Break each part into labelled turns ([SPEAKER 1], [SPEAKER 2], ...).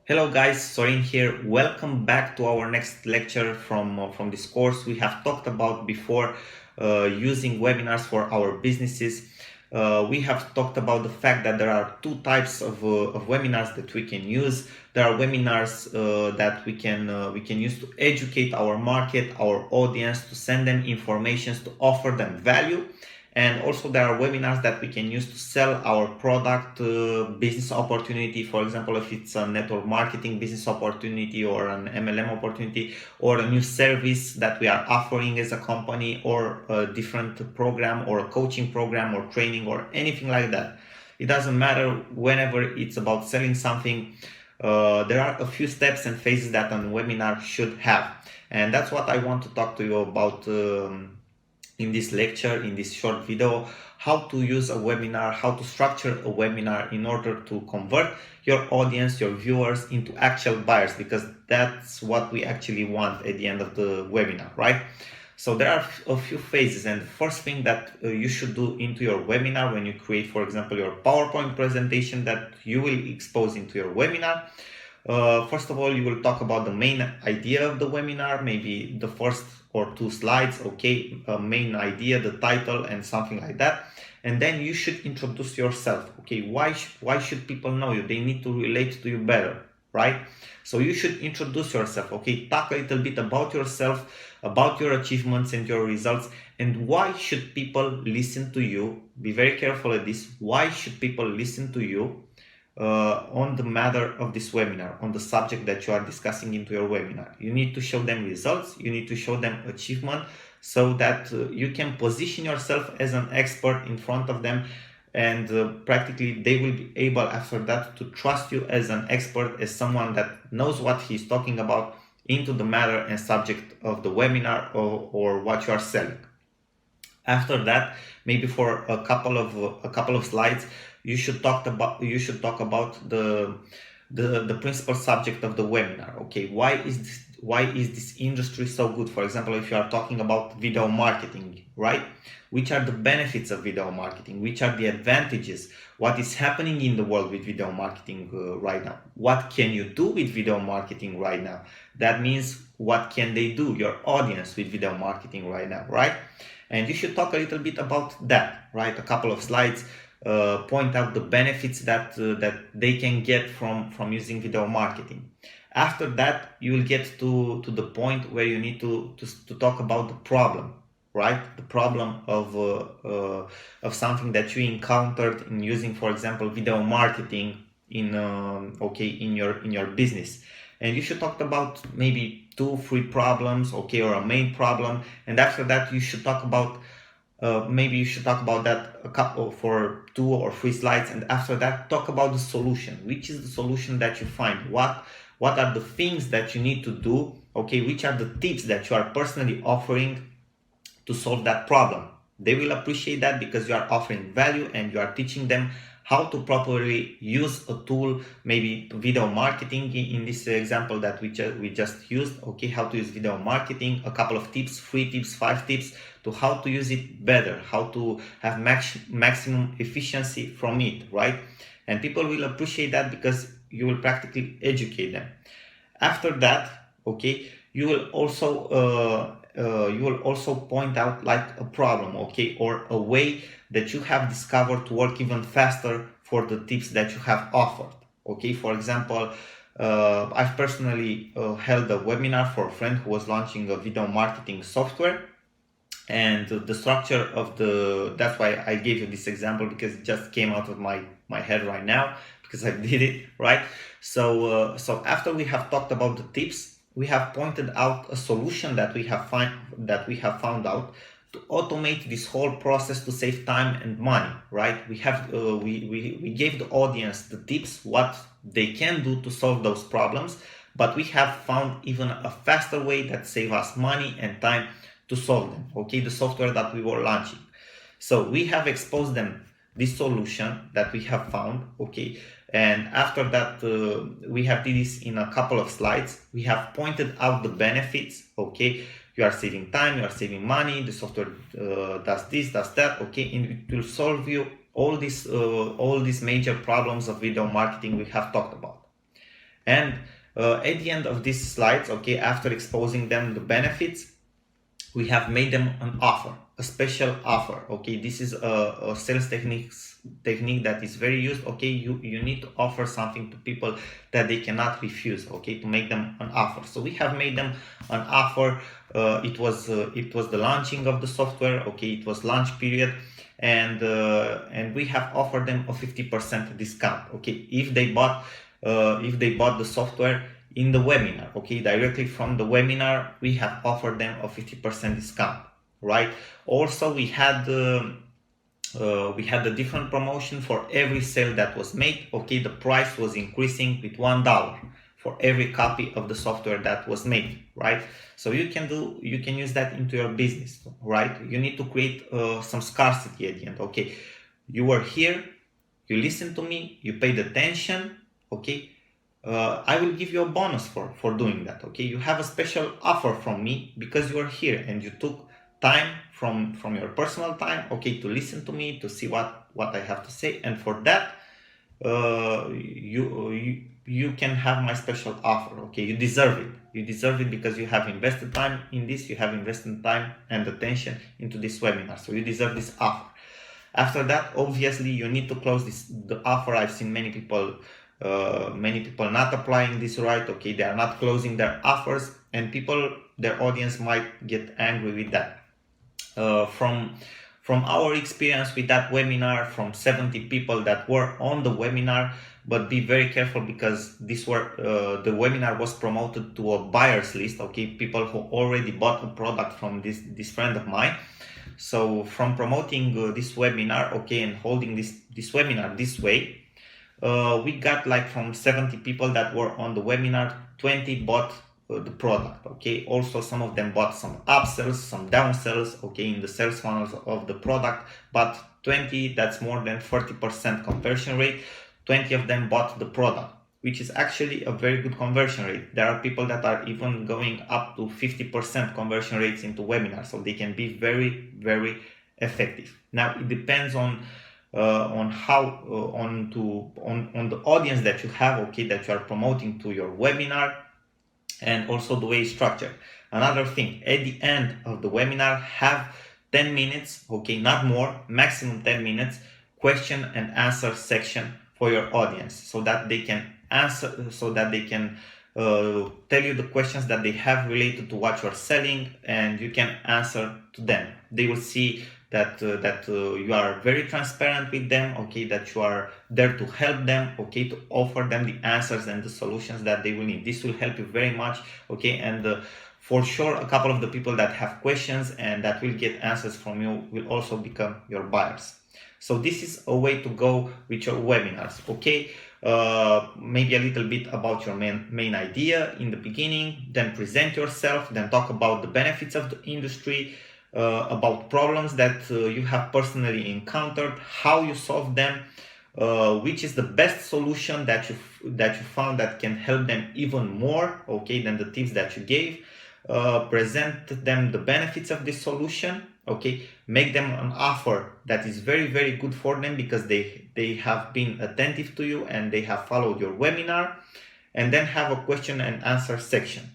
[SPEAKER 1] Hello guys, Sorin here. Welcome back to our next lecture from this course. We have talked about before using webinars for our businesses. We have talked about the fact that there are two types of webinars that we can use. There are webinars that we can use to educate our market, our audience, to send them information, to offer them value. And also there are webinars that we can use to sell our product, business opportunity. For example, if it's a network marketing business opportunity or an MLM opportunity or a new service that we are offering as a company, or a different program or a coaching program or training or anything like that. It doesn't matter. Whenever it's about selling something, there are a few steps and phases that a webinar should have. And that's what I want to talk to you about in this lecture, in this short video: how to use a webinar, how to structure a webinar in order to convert your audience, your viewers, into actual buyers, because that's what we actually want at the end of the webinar, right? So there are a few phases, and the first thing that you should do into your webinar when you create, for example, your PowerPoint presentation that you will expose into your webinar. First of all, you will talk about the main idea of the webinar, maybe the first or two slides, okay, main idea, the title, and something like that. And then you should introduce yourself, okay? Why should people know you? They need to relate to you better, right? So you should introduce yourself, okay? Talk a little bit about yourself, about your achievements and your results, and why should people listen to you. Be very careful at this. Why should people listen to you on the matter of this webinar, on the subject that you are discussing into your webinar? You need to show them results, you need to show them achievement, so that you can position yourself as an expert in front of them, and practically they will be able after that to trust you as an expert, as someone that knows what he's talking about into the matter and subject of the webinar, or what you are selling. After that, maybe for a couple of slides, you should talk about the principal subject of the webinar. Okay, why is this industry so good? For example, if you are talking about video marketing, right? Which are the benefits of video marketing? Which are the advantages? What is happening in the world with video marketing right now? What can you do with video marketing right now? That means, what can they do, your audience, with video marketing right now, right? And you should talk a little bit about that, right? A couple of slides, point out the benefits that they can get from using video marketing. After that, you will get to the point where you need to talk about the problem, right? The problem of something that you encountered in using, for example, video marketing in your business. And you should talk about maybe 2-3 problems, okay, or a main problem. And after that, you should talk about maybe you should talk about that a couple for 2 or 3 slides, and after that talk about the solution. Which is the solution that you find? What are the things that you need to do? Okay, which are the tips that you are personally offering to solve that problem? They will appreciate that, because you are offering value and you are teaching them how to properly use a tool, maybe video marketing in this example that we just used. Okay, how to use video marketing, a couple of tips, 3 tips, 5 tips to how to use it better, how to have maximum efficiency from it, right? And people will appreciate that, because you will practically educate them. After that, okay, you will also point out like a problem, okay, or a way that you have discovered to work even faster for the tips that you have offered. Okay, for example, I've personally held a webinar for a friend who was launching a video marketing software, and the structure of that's why I gave you this example, because it just came out of my head right now, because I did it, right? So after we have talked about the tips, we have pointed out a solution that we have found out to automate this whole process, to save time and money, right? We have we gave the audience the tips, what they can do to solve those problems, but we have found even a faster way that save us money and time to solve them, okay, the software that we were launching. So we have exposed them this solution that we have found, okay, and after that we have did this in a couple of slides. We have pointed out the benefits, okay, you are saving time, you are saving money, the software does this, does that, okay, and it will solve you all these major problems of video marketing we have talked about. And at the end of these slides, okay, after exposing them the benefits, we have made them an offer, a special offer. Okay, this is a sales technique that is very used. Okay, you need to offer something to people that they cannot refuse, okay, to make them an offer. So we have made them an offer. It was the launching of the software. Okay, it was launch period, and we have offered them a 50% discount. Okay, if they bought the software in the webinar, okay, directly from the webinar, we have offered them a 50% discount, right? Also, we had a different promotion for every sale that was made. Okay, the price was increasing with $1 for every copy of the software that was made, right? So you can use that into your business, right? You need to create some scarcity at the end. Okay, you were here, you listened to me, you paid attention, okay, I will give you a bonus for doing that. Okay, you have a special offer from me because you are here and you took time from your personal time, okay, to listen to me, to see what I have to say, and for that you can have my special offer. Okay, you deserve it because you have invested time in this, you have invested time and attention into this webinar, so you deserve this offer. After that, obviously, you need to close the offer. I've seen many people not applying this right. Okay, they are not closing their offers, and their audience might get angry with that. From our experience with that webinar, from 70 people that were on the webinar, but be very careful because the webinar was promoted to a buyers list. Okay, people who already bought a product from this friend of mine. So from promoting this webinar, okay, and holding this webinar this way, we got like from 70 people that were on the webinar, 20 bought the product. Okay, also some of them bought some upsells, some downsells, okay, in the sales funnels of the product, but 20, that's more than 40% conversion rate. 20 of them bought the product, which is actually a very good conversion rate. There are people that are even going up to 50% conversion rates into webinars, so they can be very, very effective. Now it depends on how on the audience that you have, okay, that you are promoting to your webinar, and also the way it's structured. Another thing, at the end of the webinar, have 10 minutes, okay, not more, maximum 10 minutes, question and answer section for your audience, so that they can answer, so that they can tell you the questions that they have related to what you're selling, and you can answer to them. They will see that you are very transparent with them, okay, that you are there to help them, okay, to offer them the answers and the solutions that they will need. This will help you very much, okay, and for sure a couple of the people that have questions and that will get answers from you will also become your buyers. So this is a way to go with your webinars, okay. Maybe a little bit about your main idea in the beginning, then present yourself, then talk about the benefits of the industry, about problems that you have personally encountered, how you solve them, which is the best solution that you found that can help them even more, okay, than the tips that you gave. Present them the benefits of this solution, okay, make them an offer that is very, very good for them because they have been attentive to you and they have followed your webinar, and then have a question and answer section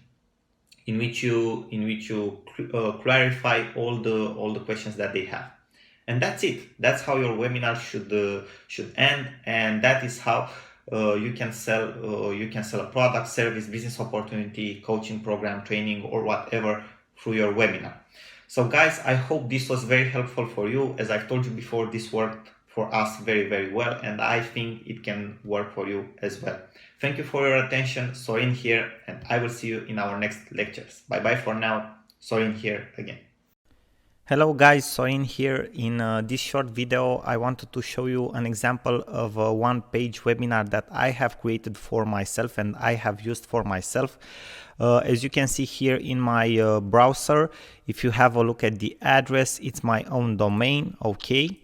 [SPEAKER 1] in which you clarify all the questions that they have. And that's it. That's how your webinar should end, and that is how you can sell a product, service, business opportunity, coaching program, training, or whatever through your webinar. So guys, I hope this was very helpful for you. As I've told you before, this worked for us very, very well, and I think it can work for you as well. Thank you for your attention. Sorin here, and I will see you in our next lectures. Bye bye for now. Sorin here again.
[SPEAKER 2] Hello guys, Sorin here. In this short video I wanted to show you an example of a one-page webinar that I have created for myself and I have used for myself. As you can see here in my browser, if you have a look at the address, it's my own domain, okay,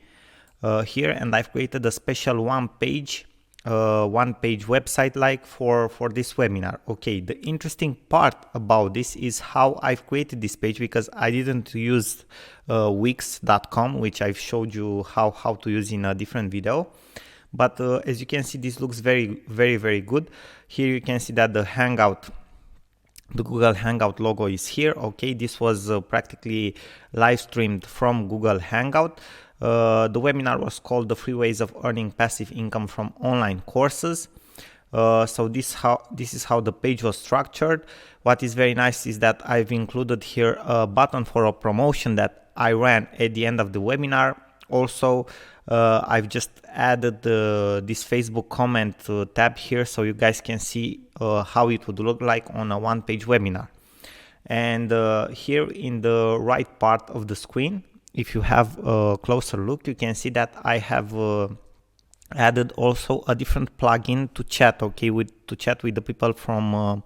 [SPEAKER 2] here, and I've created a special one-page website like for this webinar. Okay, the interesting part about this is how I've created this page, because I didn't use Wix.com, which I've showed you how to use in a different video, But as you can see, this looks very good. Here you can see that the Google Hangout logo is here. Okay, this was practically live streamed from Google Hangout. The webinar was called "The Free Ways of Earning Passive Income from Online Courses." So this is how the page was structured. What is very nice is that I've included here a button for a promotion that I ran at the end of the webinar. Also, I've just added this Facebook comment tab here, so you guys can see how it would look like on a one-page webinar. And here in the right part of the screen, if you have a closer look, you can see that I have added also a different plugin to chat, okay, to chat with the people from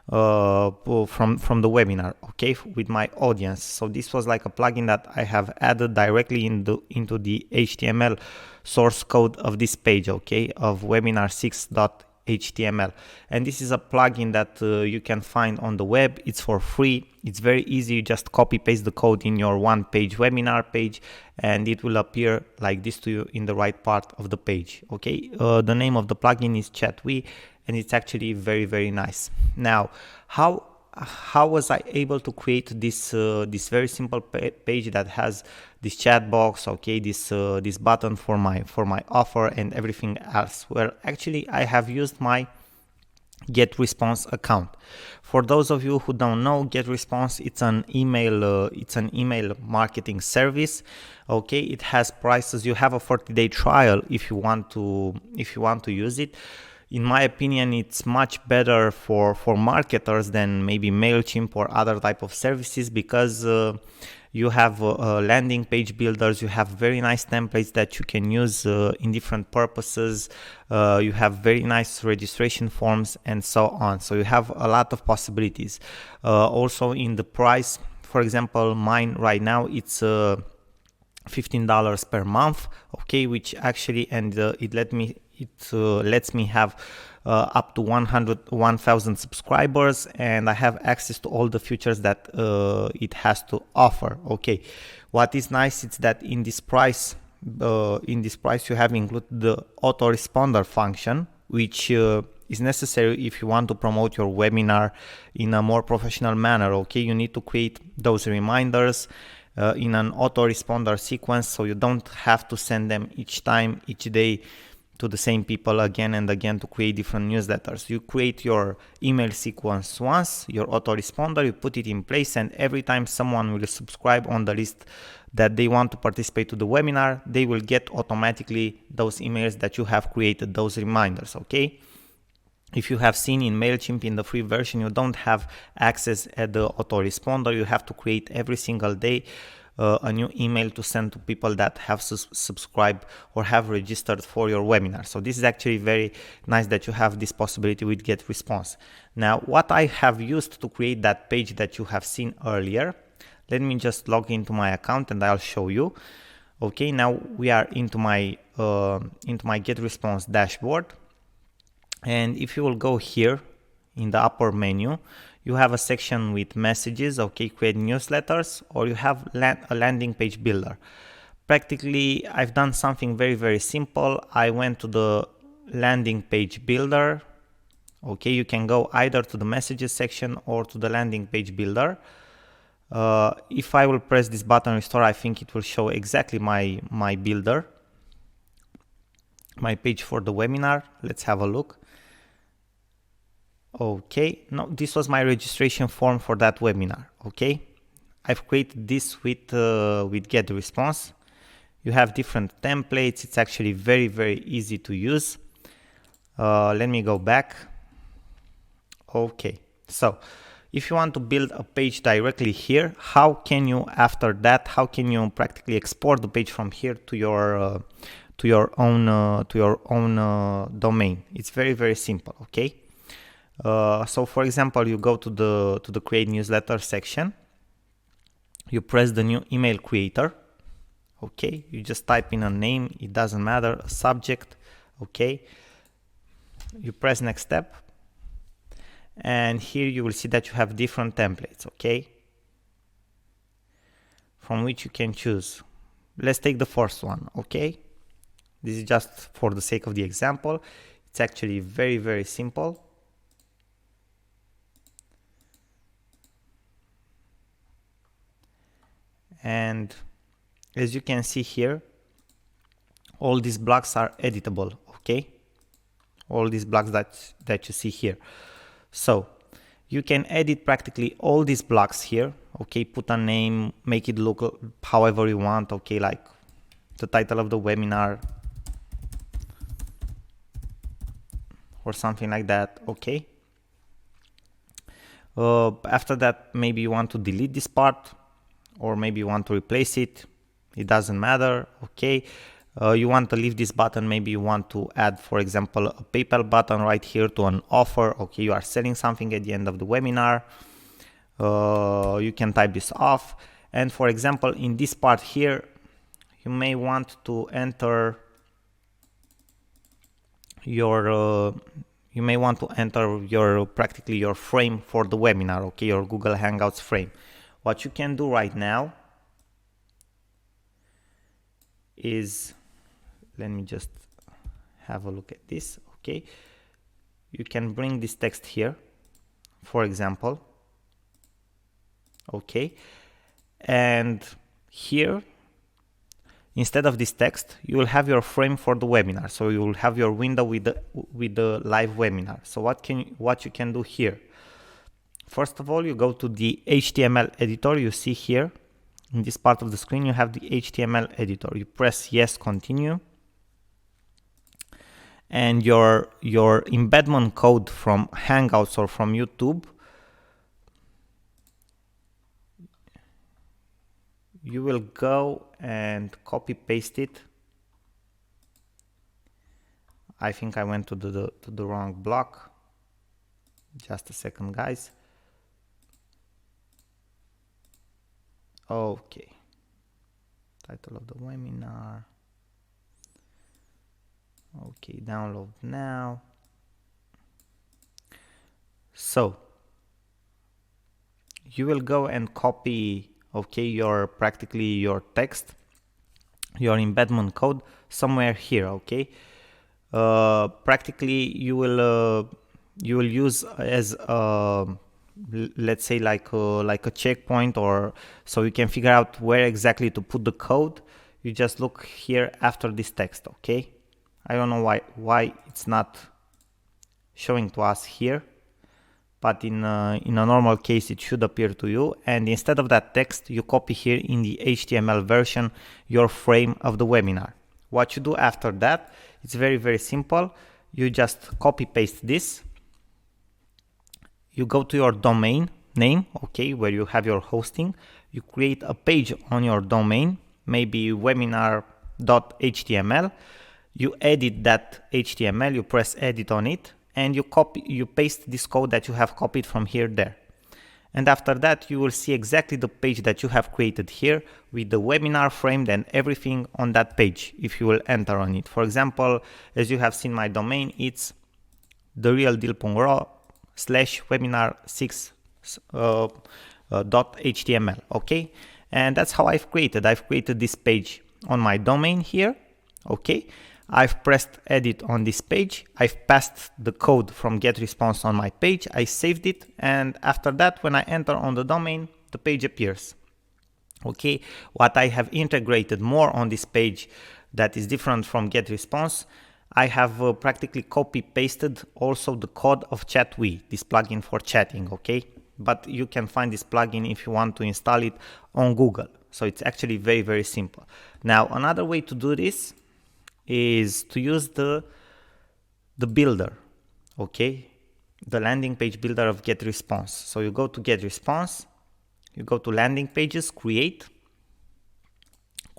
[SPEAKER 2] the webinar, okay, with my audience. So this was like a plugin that I have added directly into the HTML source code of this page, okay, of webinar6.html. And this is a plugin that you can find on the web. It's for free. It's very easy. You just copy paste the code in your one-page webinar page, and it will appear like this to you in the right part of the page, okay. The name of the plugin is Chatwe, and it's actually very nice. Now, how was I able to create this this very simple page that has this chat box, okay, this button for my offer and everything else? Well, actually I have used my GetResponse account. For those of you who don't know, GetResponse, it's an email marketing service. Okay, it has prices. You have a 40-day trial if you want to use it. In my opinion, it's much better for marketers than maybe MailChimp or other type of services, because you have landing page builders, you have very nice templates that you can use in different purposes, you have very nice registration forms and so on. So you have a lot of possibilities. Also in the price, for example, mine right now, it's $15 per month, okay, which actually, and it lets me have up to 1,000 subscribers, and I have access to all the features that it has to offer. Okay, what is nice is that in this price you have included the autoresponder function, which is necessary if you want to promote your webinar in a more professional manner. Okay, you need to create those reminders in an autoresponder sequence, so you don't have to send them each day to the same people again and again to create different newsletters. You create your email sequence once, your autoresponder, you put it in place, and every time someone will subscribe on the list that they want to participate to the webinar, they will get automatically those emails that you have created, those reminders, okay? If you have seen in MailChimp, in the free version, you don't have access at the autoresponder. You have to create every single day a new email to send to people that have subscribed or have registered for your webinar. So this is actually very nice that you have this possibility with GetResponse. Now, what I have used to create that page that you have seen earlier, let me just log into my account and I'll show you. Okay, now we are into my GetResponse dashboard. And if you will go here in the upper menu, you have a section with messages, okay, create newsletters, or you have a landing page builder. Practically, I've done something very simple. I went to the landing page builder. Okay, you can go either to the messages section or to the landing page builder. If I will press this button restore, I think it will show exactly my builder, my page for the webinar. Let's have a look. Okay, no, this was my registration form for that webinar. Okay, I've created this with GetResponse. You have different templates. It's actually very easy to use. Let me go back. Okay, so if you want to build a page directly here, how can you, after that, how can you practically export the page from here to your own domain? It's very simple. Okay. So for example, you go to the create newsletter section, you press the new email creator. Okay, you just type in a name, it doesn't matter, a subject. Okay, you press next step, and here you will see that you have different templates, okay, from which you can choose. Let's take the first one. Okay, This is just for the sake of the example. It's actually very, very simple. And as you can see here, all these blocks are editable, okay? All these blocks that you see here. So you can edit practically all these blocks here, okay? Put a name, make it look however you want, okay? Like the title of the webinar or something like that, okay? After that, maybe you want to delete this part, or maybe you want to replace it. It doesn't matter, okay? You want to leave this button, maybe you want to add, for example, a PayPal button right here to an offer, okay? You are selling something at the end of the webinar. You can type this off. And for example, in this part here, you may want to enter your practically your frame for the webinar, okay? Your Google Hangouts frame. What you can do right now is, let me just have a look at this, okay? You can bring this text here, for example, okay? And here, instead of this text, you will have your frame for the webinar. So you will have your window with the live webinar. So what you can do here? First of all, you go to the HTML editor. You see here in this part of the screen, you have the HTML editor. You press yes, continue. And your embedment code from Hangouts or from YouTube, you will go and copy paste it. I think I went to the wrong block. Just a second, guys. Okay. Title of the webinar. Okay, download now. So you will go and copy, okay, practically your text, your embedment code somewhere here, okay? Practically you will use as let's say like a checkpoint, or so you can figure out where exactly to put the code. You just look here after this text, okay? I don't know why it's not showing to us here, but in a normal case it should appear to you. And instead of that text, you copy here in the HTML version your frame of the webinar. What you do after that, it's very, very simple. You just copy paste this. You go to your domain name, okay, where you have your hosting. You create a page on your domain, maybe webinar.html. You edit that HTML, you press edit on it, and you paste this code that you have copied from here there. And after that, you will see exactly the page that you have created here with the webinar framed and everything on that page if you will enter on it. For example, as you have seen my domain, it's therealdeal.ro/webinar6.html, okay? And that's how I've created this page on my domain here, okay? I've pressed edit on this page. I've passed the code from GetResponse on my page. I saved it. And after that, when I enter on the domain, the page appears. Okay. What I have integrated more on this page that is different from GetResponse, I have practically copy pasted also the code of ChatWee, this plugin for chatting. Okay. But you can find this plugin if you want to install it on Google. So it's actually very, very simple. Now, another way to do this is to use the builder, okay, the landing page builder of GetResponse. So you go to GetResponse, you go to landing pages, create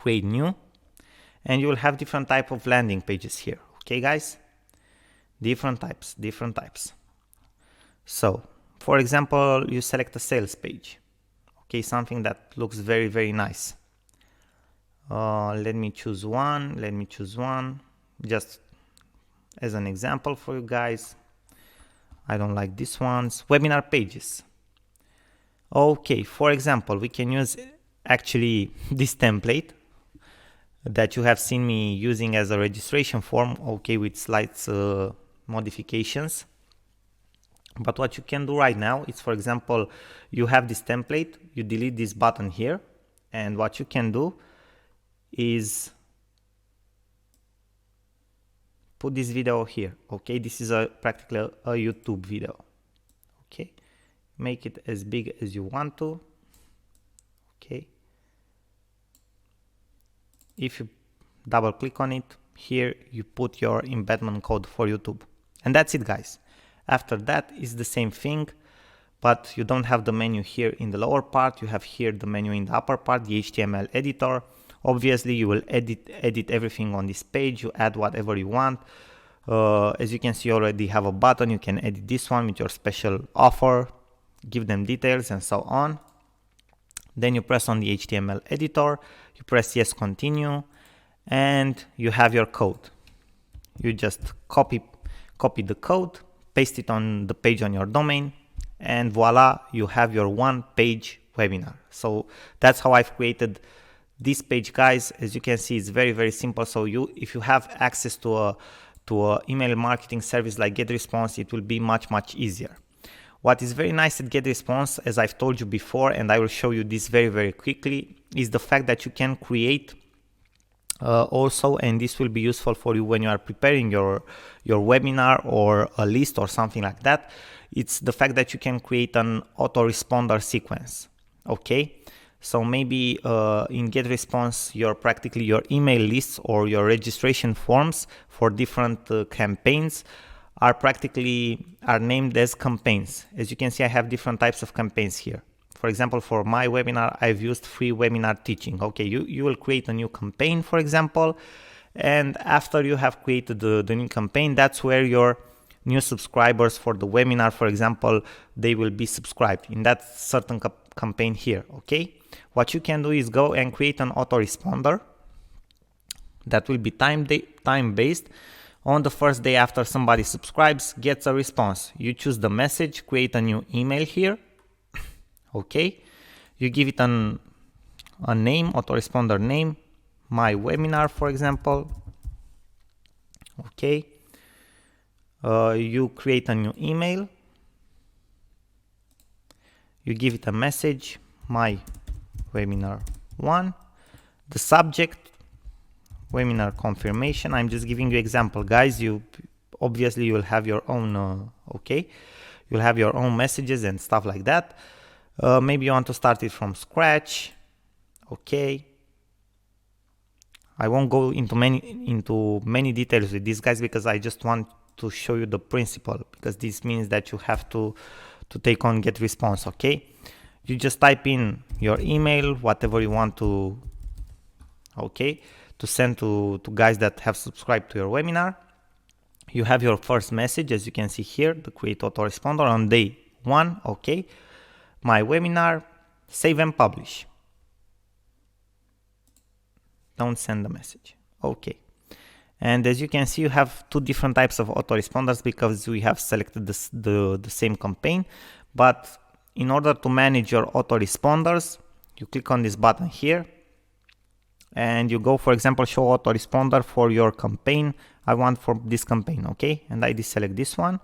[SPEAKER 2] new, and you will have different type of landing pages here, okay, guys? Different types. So, for example, you select a sales page, okay, something that looks very, very nice. Let me choose one just as an example for you guys. I don't like these ones. Webinar pages. Okay, for example, we can use actually this template. that you have seen me using as a registration form, okay, with slight modifications. But what you can do right now is, for example, you have this template, you delete this button here, and what you can do is put this video here. Okay, this is practically a YouTube video. Okay, make it as big as you want to. Okay, if you double click on it, here you put your embedment code for YouTube, and that's it, guys. After that is the same thing, but you don't have the menu here in the lower part. You have here the menu in the upper part, the HTML editor. Obviously you will edit everything on this page. You add whatever you want. As you can see, you already have a button. You can edit this one with your special offer, give them details and so on. Then you press on the HTML editor, you press yes, continue, and you have your code. You just copy the code, paste it on the page on your domain, and voila, you have your one-page webinar. So that's how I've created this page, guys. As you can see, it's very simple. So if you have access to a email marketing service like GetResponse, it will be much easier. What is very nice at GetResponse, as I've told you before, and I will show you this very quickly, is the fact that you can create also, and this will be useful for you when you are preparing your webinar or a list or something like that. It's the fact that you can create an autoresponder sequence. Okay, so maybe in GetResponse, your email lists or your registration forms for different campaigns are named as campaigns. As you can see, I have different types of campaigns here. For example, for my webinar, I've used free webinar teaching. Okay, you will create a new campaign, for example, and after you have created the new campaign, that's where your new subscribers for the webinar, for example, they will be subscribed in that certain campaign here. Okay, what you can do is go and create an autoresponder that will be time-based. On the first day after somebody subscribes, gets a response. You choose the message, create a new email here. Okay, you give it a name, autoresponder name, my webinar, for example. Okay, you create a new email, you give it a message, my webinar 1, the subject, webinar confirmation. I'm just giving you example, guys. You obviously will have your own okay, you'll have your own messages and stuff like that. Maybe you want to start it from scratch. Okay, I won't go into many details with these guys because I just want to show you the principle, because this means that you have to take on GetResponse. Okay, you just type in your email, whatever you want to send to guys that have subscribed to your webinar. You have your first message, as you can see here, the create autoresponder on day 1. Okay, my webinar, save and publish. Don't send the message. Okay, and as you can see, you have two different types of autoresponders because we have selected the same campaign. But in order to manage your autoresponders, you click on this button here and you go, for example, show autoresponder for your campaign. I want for this campaign. Okay, and I deselect this one.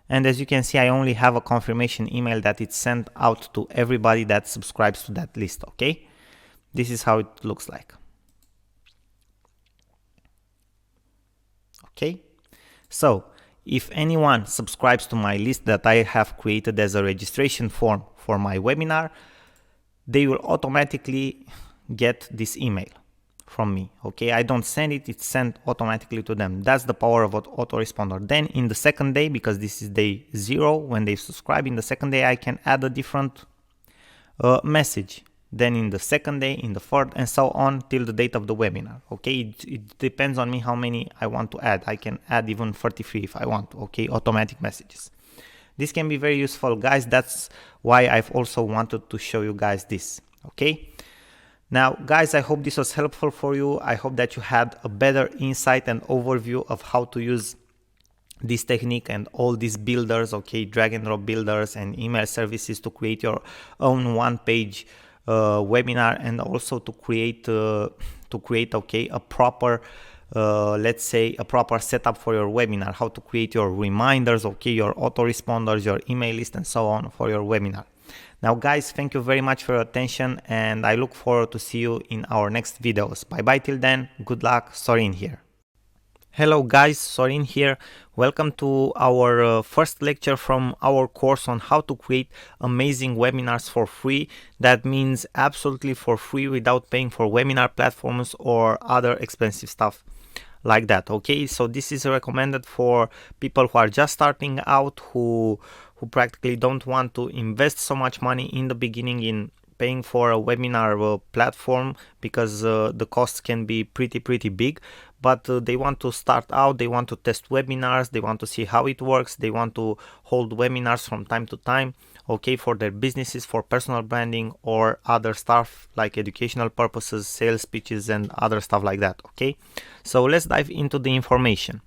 [SPEAKER 2] And as you can see, I only have a confirmation email that it's sent out to everybody that subscribes to that list. Okay, this is how it looks like. Okay, so if anyone subscribes to my list that I have created as a registration form for my webinar, they will automatically get this email from me. Okay, I don't send it, it's sent automatically to them. That's the power of autoresponder. Then in the second day, because this is day 0 when they subscribe, in the second day I can add a different message. Then in the second day, in the third, and so on till the date of the webinar. Okay, it depends on me how many I want to add. I can add even 33 if I want. Okay, automatic messages. This can be very useful, guys. That's why I've also wanted to show you guys this. Okay, now guys, I hope this was helpful for you. I hope that you had a better insight and overview of how to use this technique and all these builders, okay, drag and drop builders and email services to create your own one-page webinar, and also to create to create, okay, a proper let's say a proper setup for your webinar, how to create your reminders, okay, your autoresponders, your email list, and so on for your webinar. Now guys, thank you very much for your attention, and I look forward to see you in our next videos. Bye bye till then, good luck, Sorin here. Hello guys, Sorin here. Welcome to our first lecture from our course on how to create amazing webinars for free. That means absolutely for free without paying for webinar platforms or other expensive stuff like that. Okay, so this is recommended for people who are just starting out, who practically don't want to invest so much money in the beginning in paying for a webinar platform, because the costs can be pretty big, but they want to start out, they want to test webinars, they want to see how it works, they want to hold webinars from time to time, okay, for their businesses, for personal branding or other stuff like educational purposes, sales pitches, and other stuff like that. Okay, so let's dive into the information.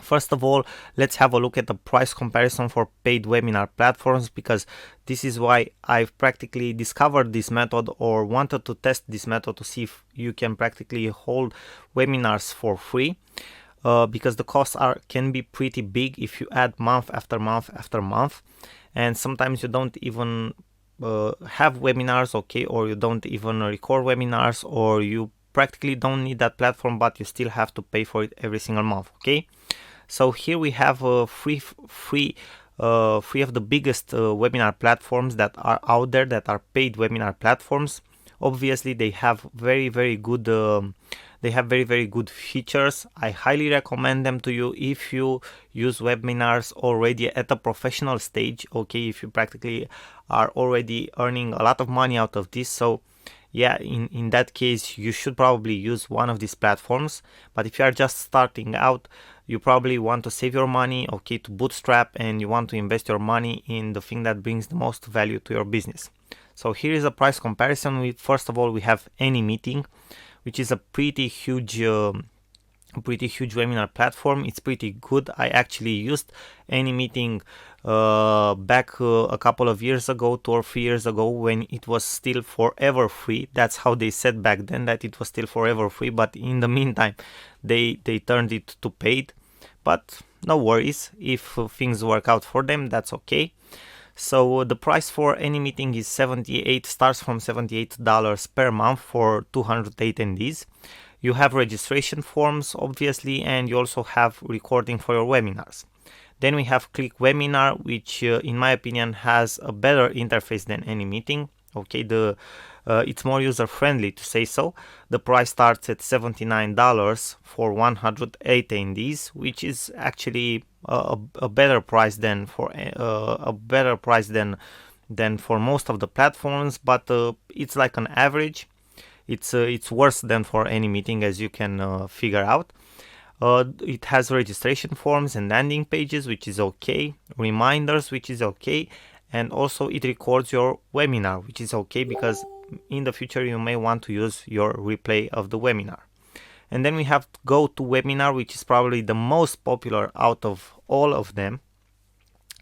[SPEAKER 2] First of all, let's have a look at the price comparison for paid webinar platforms, because this is why I've practically discovered this method, or wanted to test this method to see if you can practically hold webinars for free, because the costs can be pretty big if you add month after month after month, and sometimes you don't even have webinars, okay, or you don't even record webinars, or you practically don't need that platform, but you still have to pay for it every single month. Okay, so here we have three of the biggest webinar platforms that are out there, that are paid webinar platforms. Obviously, they have very good very good features. I highly recommend them to you if you use webinars already at a professional stage. Okay, if you practically are already earning a lot of money out of this, so yeah, in that case you should probably use one of these platforms. But if you are just starting out, you probably want to save your money, okay, to bootstrap, and you want to invest your money in the thing that brings the most value to your business. So here is a price comparison. First of all, we have AnyMeeting, which is a pretty huge webinar platform. It's pretty good. I actually used AnyMeeting back a couple of years ago, 2 or 3 years ago, when it was still forever free. That's how they said back then, that it was still forever free, but in the meantime they turned it to paid. But no worries, if things work out for them, that's okay. So the price for AnyMeeting is starts from $78 per month for 200 attendees. You have registration forms, obviously, and you also have recording for your webinars. Then we have Click Webinar, which in my opinion has a better interface than AnyMeeting. Okay, it's more user-friendly, to say so. The price starts at $79 for 100 attendees, which is actually a better price than for most of the platforms, but it's like an average. It's worse than for AnyMeeting, as you can figure out. It has registration forms and landing pages, which is okay, reminders, which is okay, and also it records your webinar, which is okay, because in the future you may want to use your replay of the webinar. And then we have GoToWebinar, which is probably the most popular out of all of them,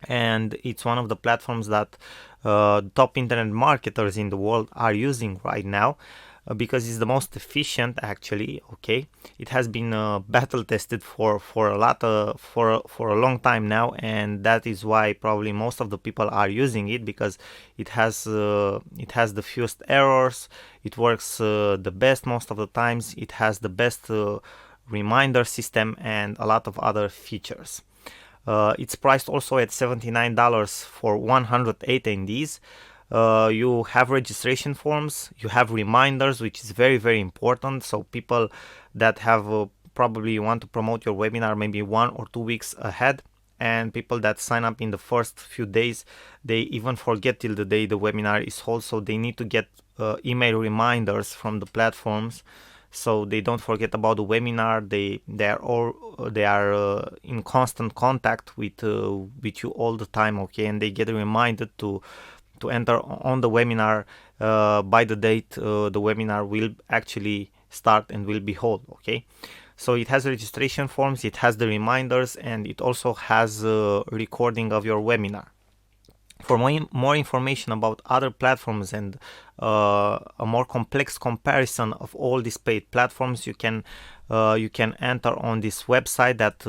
[SPEAKER 2] and it's one of the platforms that top internet marketers in the world are using right now, because it's the most efficient, actually. Okay, it has been battle tested for a long time now, and that is why probably most of the people are using it, because it has the fewest errors, it works the best most of the times, it has the best reminder system, and a lot of other features. It's priced also at $79 for 100 attendees. You have registration forms, you have reminders, which is very important. So people that have probably want to promote your webinar maybe 1 or 2 weeks ahead, and people that sign up in the first few days, they even forget till the day the webinar is held, so they need to get email reminders from the platforms, so they don't forget about the webinar. They are in constant contact with you all the time, okay, and they get reminded to enter on the webinar by the date the webinar will actually start and will be held. Okay, so it has registration forms, it has the reminders, and it also has recording of your webinar. For more information about other platforms and a more complex comparison of all these paid platforms, you can enter on this website that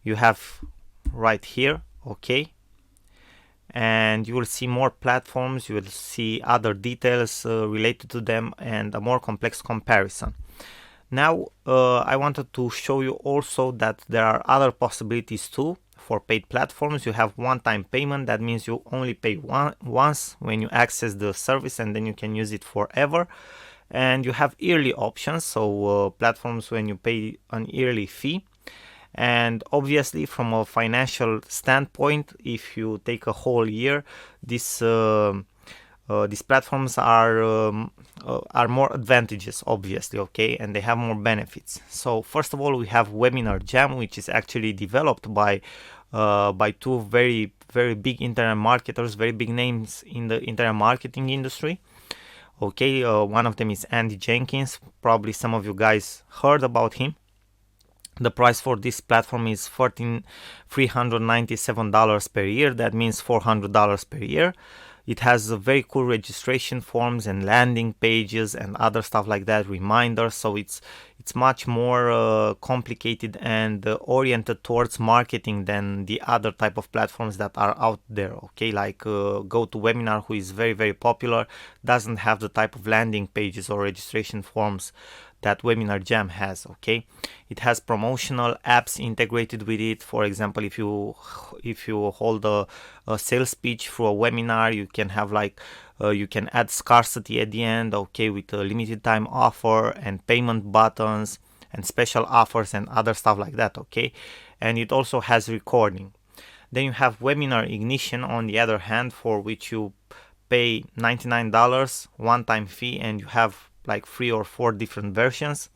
[SPEAKER 2] you have right here, okay? And you will see more platforms, you will see other details related to them, and a more complex comparison. Now I wanted to show you also that there are other possibilities too. For paid platforms, you have one-time payment. That means you only pay once when you access the service, and then you can use it forever. And you have yearly options, so platforms when you pay an yearly fee. And obviously, from a financial standpoint, if you take a whole year, these platforms are more advantageous, obviously, okay, and they have more benefits. So first of all, we have Webinar Jam, which is actually developed by two very big internet marketers, very big names in the internet marketing industry. Okay, one of them is Andy Jenkins. Probably some of you guys heard about him. The price for this platform is $397 per year. That means $400 per year. It has very cool registration forms and landing pages and other stuff like that, reminders. So it's much more complicated and oriented towards marketing than the other type of platforms that are out there. Okay, like GoToWebinar, who is very popular, doesn't have the type of landing pages or registration forms that Webinar Jam has. Okay, it has promotional apps integrated with it. For example, if you hold a sales pitch for a webinar, you can have like you can add scarcity at the end, okay, with a limited time offer and payment buttons and special offers and other stuff like that. Okay, and it also has recording. Then you have Webinar Ignition on the other hand, for which you pay $99 one-time fee, and you have like 3 or 4 different versions.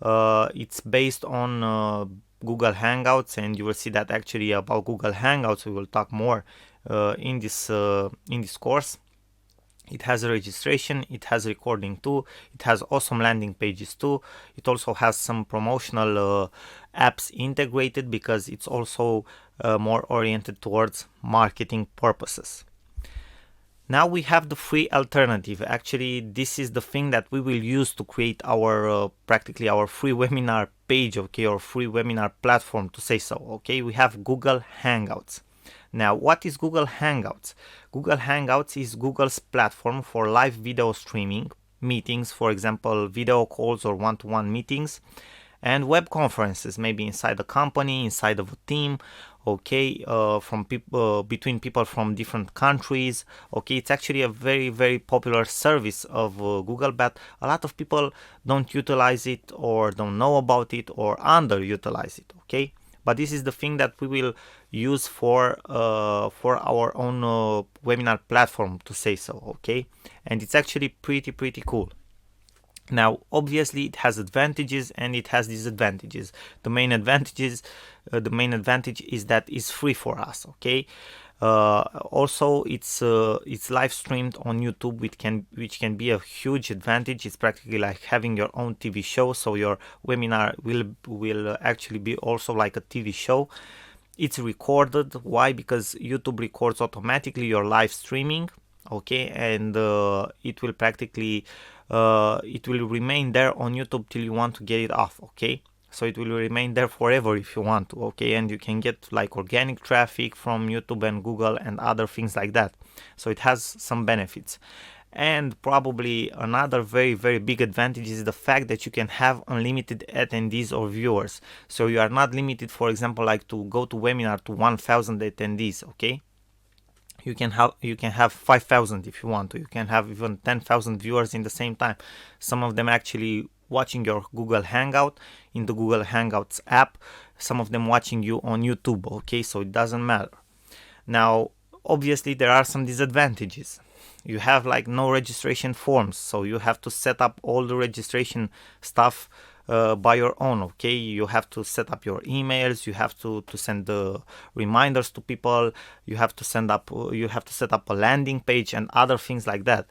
[SPEAKER 2] It's based on Google Hangouts, and you will see that actually about Google Hangouts we will talk more in this course. It has a registration, it has recording too, it has awesome landing pages too. It also has some promotional apps integrated because it's also more oriented towards marketing purposes. Now we have the free alternative. Actually, this is the thing that we will use to create our practically our free webinar page, okay, or free webinar platform, to say so. Okay, we have Google Hangouts. Now, what is Google Hangouts? Google Hangouts is Google's platform for live video streaming, meetings, for example, video calls or one-to-one meetings, and web conferences, maybe inside a company, inside of a team, okay, from people between people from different countries. Okay, it's actually a very popular service of Google, but a lot of people don't utilize it or don't know about it or underutilize it. Okay, but this is the thing that we will use for our own webinar platform, to say so. Okay, and it's actually pretty cool. Now, obviously, it has advantages and it has disadvantages. The main advantage is that it's free for us. Okay. Also, it's live streamed on YouTube, which can be a huge advantage. It's practically like having your own TV show. So your webinar will actually be also like a TV show. It's recorded. Why? Because YouTube records automatically your live streaming. Okay, and it will practically it will remain there on YouTube till you want to get it off. Okay, so it will remain there forever if you want to. Okay, and you can get like organic traffic from YouTube and Google and other things like that. So it has some benefits. And probably another very big advantage is the fact that you can have unlimited attendees or viewers. So you are not limited, for example, like to GoToWebinar to 1,000 attendees. Okay, you can have 5,000 if you want to. You can have even 10,000 viewers in the same time. Some of them actually watching your Google Hangout in the Google Hangouts app. Some of them watching you on YouTube. Okay, so it doesn't matter. Now, obviously, there are some disadvantages. You have like no registration forms, so you have to set up all the registration stuff by your own. Okay, you have to set up your emails, you have to send the reminders to people, you have to set up a landing page and other things like that.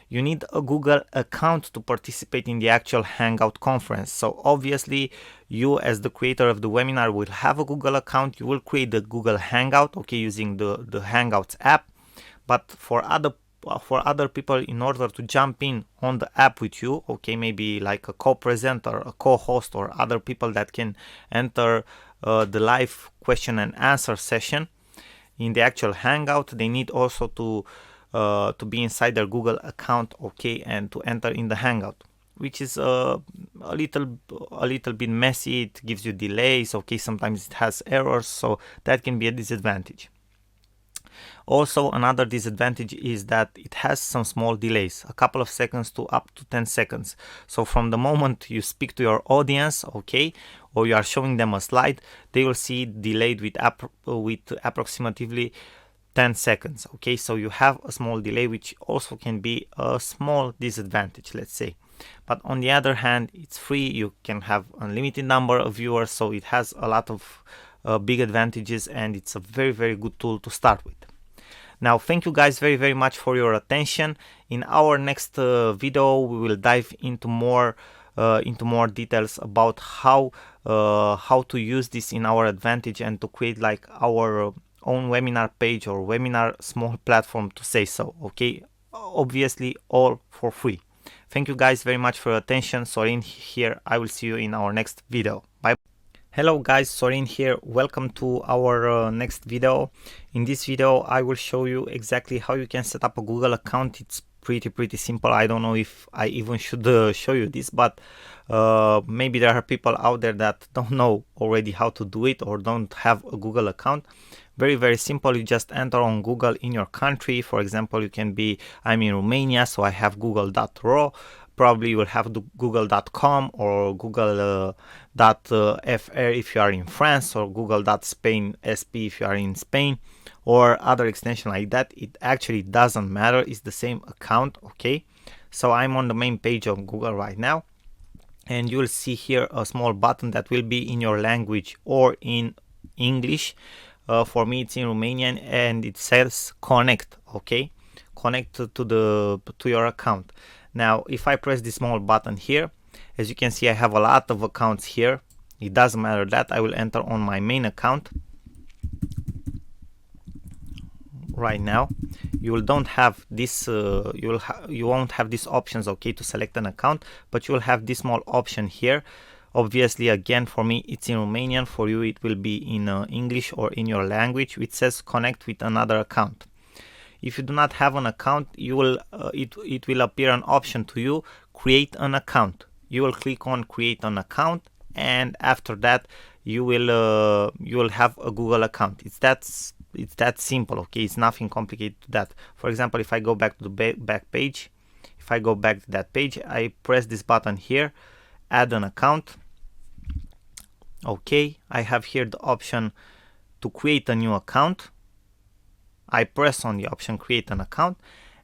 [SPEAKER 2] you need a Google account to participate in the actual Hangout conference. So obviously you, as the creator of the webinar, will have a Google account. You will create the Google Hangout, okay, using the Hangouts app. But for other people, in order to jump in on the app with you, okay, maybe like a co-presenter, a co-host, or other people that can enter the live question and answer session in the actual Hangout, they need also to be inside their Google account, okay, and to enter in the Hangout, which is a little bit messy. It gives you delays, okay, sometimes it has errors, so that can be a disadvantage. Also, another disadvantage is that it has some small delays, a couple of seconds to up to 10 seconds. So from the moment you speak to your audience, okay, or you are showing them a slide, they will see delayed with approximately 10 seconds. Okay, so you have a small delay, which also can be a small disadvantage, let's say. But on the other hand, it's free. You can have unlimited number of viewers, so it has a lot of big advantages, and it's a very, very good tool to start with. Now, thank you guys very, very much for your attention. In our next video, we will dive into more details about how to use this in our advantage and to create like our own webinar page or webinar small platform, to say so. Okay, obviously all for free. Thank you guys very much for your attention. Sorin here. I will see you in our next video. Bye. Hello guys, Sorin here. Welcome to our next video. In this video I will show you exactly how you can set up a Google account. It's pretty simple. I don't know if I even should show you this, but maybe there are people out there that don't know already how to do it or don't have a Google account. Very simple. You just enter on Google in your country. For example, you can be, I'm in Romania, so I have google.ro. Probably you will have google.com or google.fr if you are in France, or google.spain sp if you are in Spain, or other extension like that. It actually doesn't matter. It's the same account. Okay, so I'm on the main page of Google right now, and you will see here a small button that will be in your language or in English. For me it's in Romanian, and it says connect. Okay, connect to your account. Now, if I press this small button here, as you can see, I have a lot of accounts here. It doesn't matter that. I will enter on my main account right now. You don't have this. You won't have these options, okay, to select an account, but you will have this small option here. Obviously, again, for me it's in Romanian. For you, it will be in English or in your language, which says connect with another account. If you do not have an account, you will it will appear an option to you, create an account. You will click on create an account, and after that you will have a Google account. It's that simple. Okay, it's nothing complicated to that. For example, if I go back to the back page, if I go back to that page, I press this button here, add an account. Okay, I have here the option to create a new account. I press on the option create an account,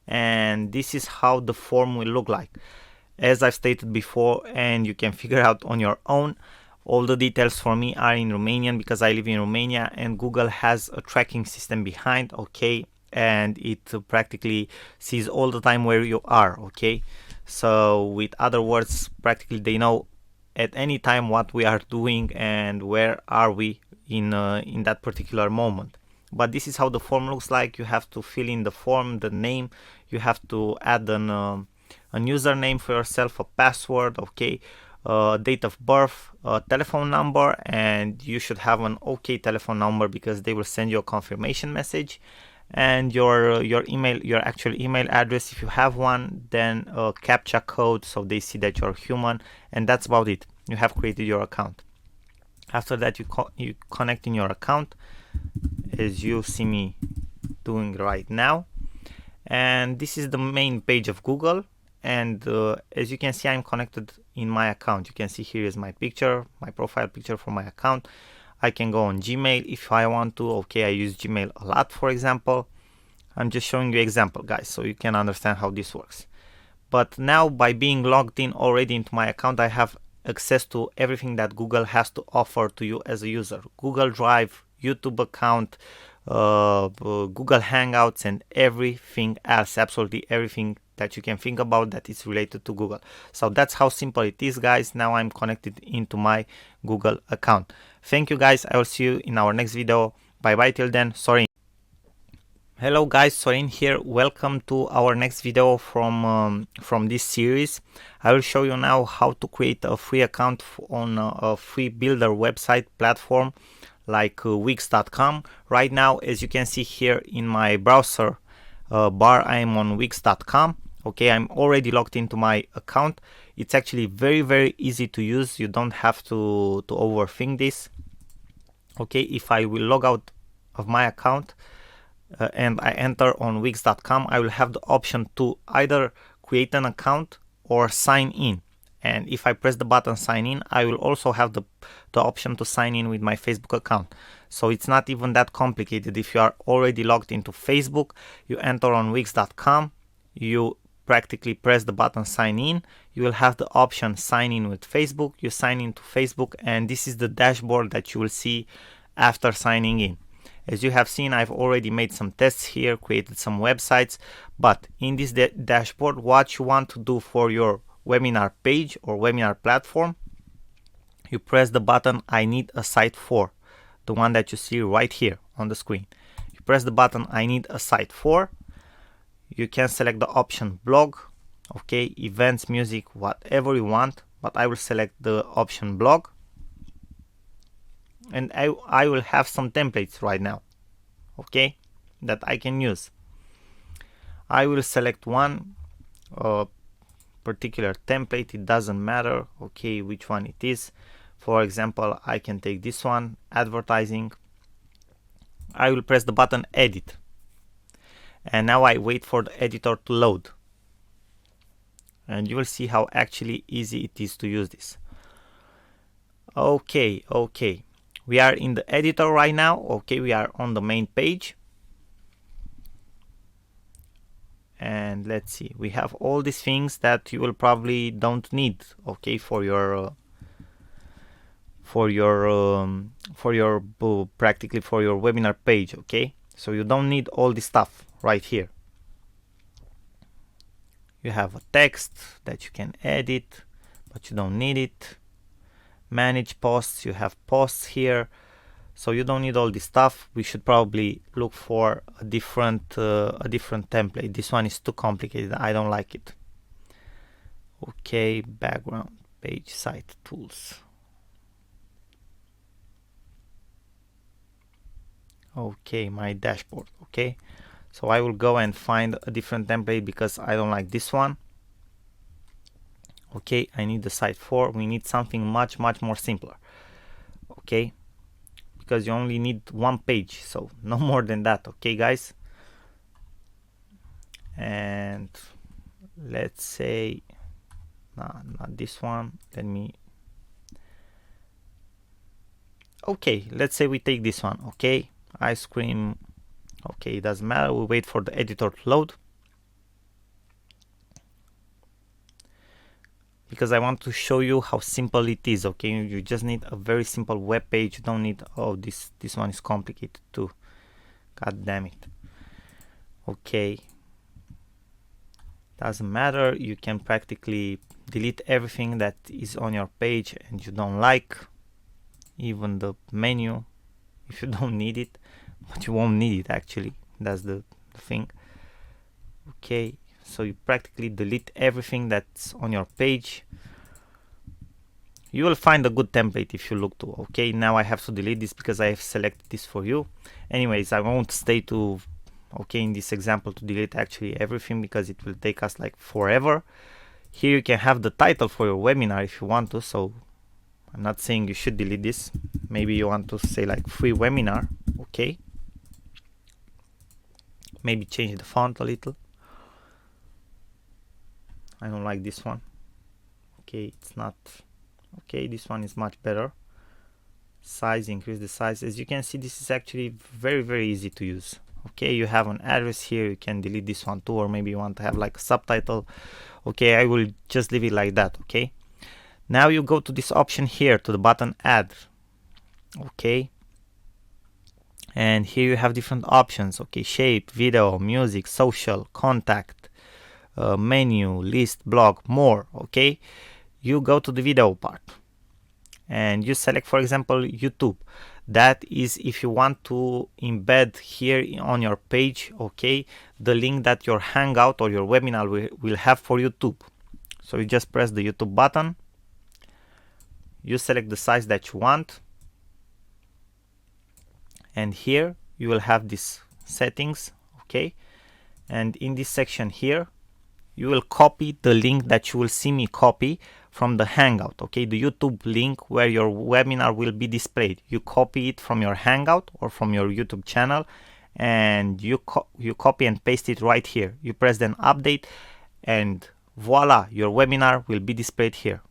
[SPEAKER 2] and this is how the form will look like. As I've stated before, and you can figure out on your own, all the details for me are in Romanian because I live in Romania, and Google has a tracking system behind, okay, and it practically sees all the time where you are. Okay, so with other words, practically they know at any time what we are doing and where are we in that particular moment. But this is how the form looks like. You have to fill in the form, the name, you have to add a username for yourself, a password, okay, date of birth, telephone number, and you should have an okay telephone number because they will send you a confirmation message, and your email, your actual email address if you have one, then a CAPTCHA code so they see that you're human, and that's about it. You have created your account. After that, you connect in your account, as you see me doing right now, and this is the main page of Google. And as you can see, I'm connected in my account. You can see here is my picture, my profile picture for my account. I can go on Gmail if I want to. Okay, I use Gmail a lot, for example. I'm just showing you example, guys, so you can understand how this works. But now, by being logged in already into my account, I have access to everything that Google has to offer to you as a user. Google Drive, YouTube account, Google Hangouts, and everything else, absolutely everything that you can think about that is related to Google. So that's how simple it is, guys. Now I'm connected into my Google account. Thank you, guys. I will see you in our next video. Bye bye till then. Sorin. Hello guys, Sorin here. Welcome to our next video from this series. I will show you now how to create a free account on a free builder website platform like Wix.com. Right now, as you can see here in my browser bar, I am on Wix.com. Okay, I'm already logged into my account. It's actually very easy to use. You don't have to overthink this. Okay, if I will log out of my account and I enter on Wix.com, I will have the option to either create an account or sign in. And if I press the button sign in, I will also have the option to sign in with my Facebook account. So it's not even that complicated. If you are already logged into Facebook, you enter on Wix.com, you practically press the button sign in, you will have the option sign in with Facebook, you sign into Facebook, and this is the dashboard that you will see after signing in. As you have seen, I've already made some tests here, created some websites, but in this dashboard, what you want to do for your webinar page or webinar platform, you press the button I need a site for, the one that you see right here on the screen. You press the button I need a site for, you can select the option blog, okay, events, music, whatever you want, but I will select the option blog. And I will have some templates right now, okay, that I can use. I will select one particular template, it doesn't matter, okay, which one it is. For example, I can take this one, advertising. I will press the button edit. And now I wait for the editor to load. And you will see how actually easy it is to use this. Okay. We are in the editor right now. Okay, we are on the main page. And let's see, we have all these things that you will probably don't need, okay, for your practically for your webinar page, okay? So you don't need all this stuff right here. You have a text that you can edit, but you don't need it. Manage posts, you have posts here, so you don't need all this stuff. We should probably look for a different template. This one is too complicated, I don't like it. Okay, background page, site tools. Okay, my dashboard. Okay, so I will go and find a different template because I don't like this one. Okay, I need the site for. We need something much more simpler. Okay, because you only need one page, so no more than that. Okay, guys. And let's say, not this one. Okay, let's say we take this one. Okay, ice cream. Okay, it doesn't matter. We wait for the editor to load. Because I want to show you how simple it is. Okay, you just need a very simple web page. You don't need, oh, this one is complicated too, god damn it. Okay, doesn't matter, you can practically delete everything that is on your page and you don't like, even the menu if you don't need it, but you won't need it actually, that's the thing. Okay, so you practically delete everything that's on your page. You will find a good template if you look to. Okay, now I have to delete this because I have selected this for you. Anyways, I won't stay to, okay, in this example to delete actually everything because it will take us like forever. Here you can have the title for your webinar if you want to, so I'm not saying you should delete this. Maybe you want to say like free webinar. Okay, maybe change the font a little. I don't like this one. Okay, it's not okay. This one is much better. Size, increase the size. As you can see, this is actually very easy to use. Okay, you have an address here, you can delete this one too, or maybe you want to have like a subtitle. Okay, I will just leave it like that. Okay, now you go to this option here, to the button add. Okay, and here you have different options. Okay, shape, video, music, social, contact, menu, list, blog, more, okay, you go to the video part and you select, for example, YouTube. That is if you want to embed here on your page, okay, the link that your Hangout or your webinar will have for YouTube. So you just press the YouTube button, you select the size that you want, and here you will have these settings, okay, and in this section here you will copy the link that you will see me copy from the Hangout, okay, the YouTube link where your webinar will be displayed. You copy it from your Hangout or from your YouTube channel, and you copy and paste it right here. You press then update, and voila, your webinar will be displayed here.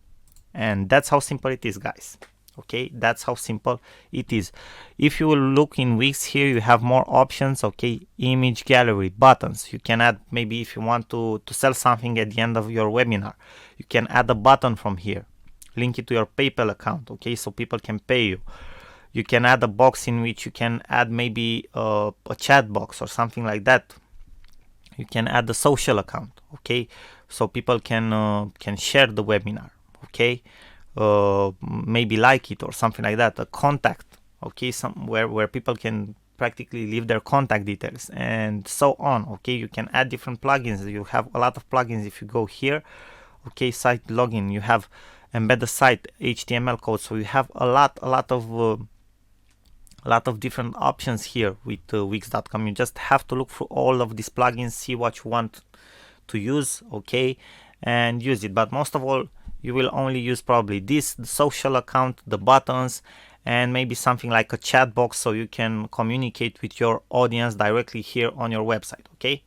[SPEAKER 2] And that's how simple it is, guys. Okay, that's how simple it is. If you will look in Wix, here you have more options, okay, image gallery, buttons. You can add, maybe if you want to sell something at the end of your webinar, you can add a button from here, link it to your PayPal account, okay, so people can pay you. You can add a box in which you can add maybe a chat box or something like that. You can add a social account, okay, so people can share the webinar, okay, maybe like it or something like that. A contact, okay, somewhere where people can practically leave their contact details and so on, okay. You can add different plugins. You have a lot of plugins. If you go here, okay, site login, you have embed the site, HTML code, so you have a lot of different options here with Wix.com. You just have to look through all of these plugins, see what you want to use, okay, and use it. But most of all, you will only use probably this, the social account, the buttons, and maybe something like a chat box, so you can communicate with your audience directly here on your website, okay.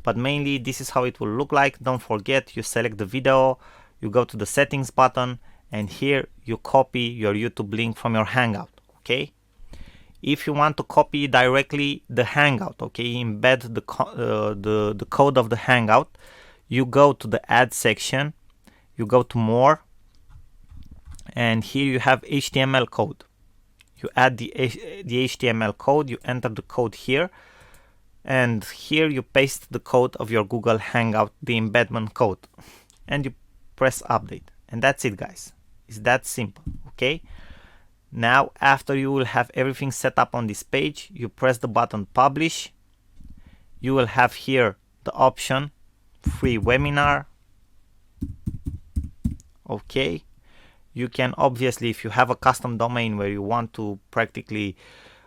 [SPEAKER 2] But mainly this is how it will look like. Don't forget, you select the video, you go to the settings button, and here you copy your YouTube link from your Hangout, okay. If you want to copy directly the Hangout, okay, embed the code of the Hangout, you go to the add section, you go to more, and here you have HTML code. You add the HTML code, you enter the code here, and here you paste the code of your Google Hangout, the embedment code, and you press update, and that's it, guys. It's that simple, okay. Now after you will have everything set up on this page, you press the button publish. You will have here the option free webinar, okay. You can obviously, if you have a custom domain where you want to practically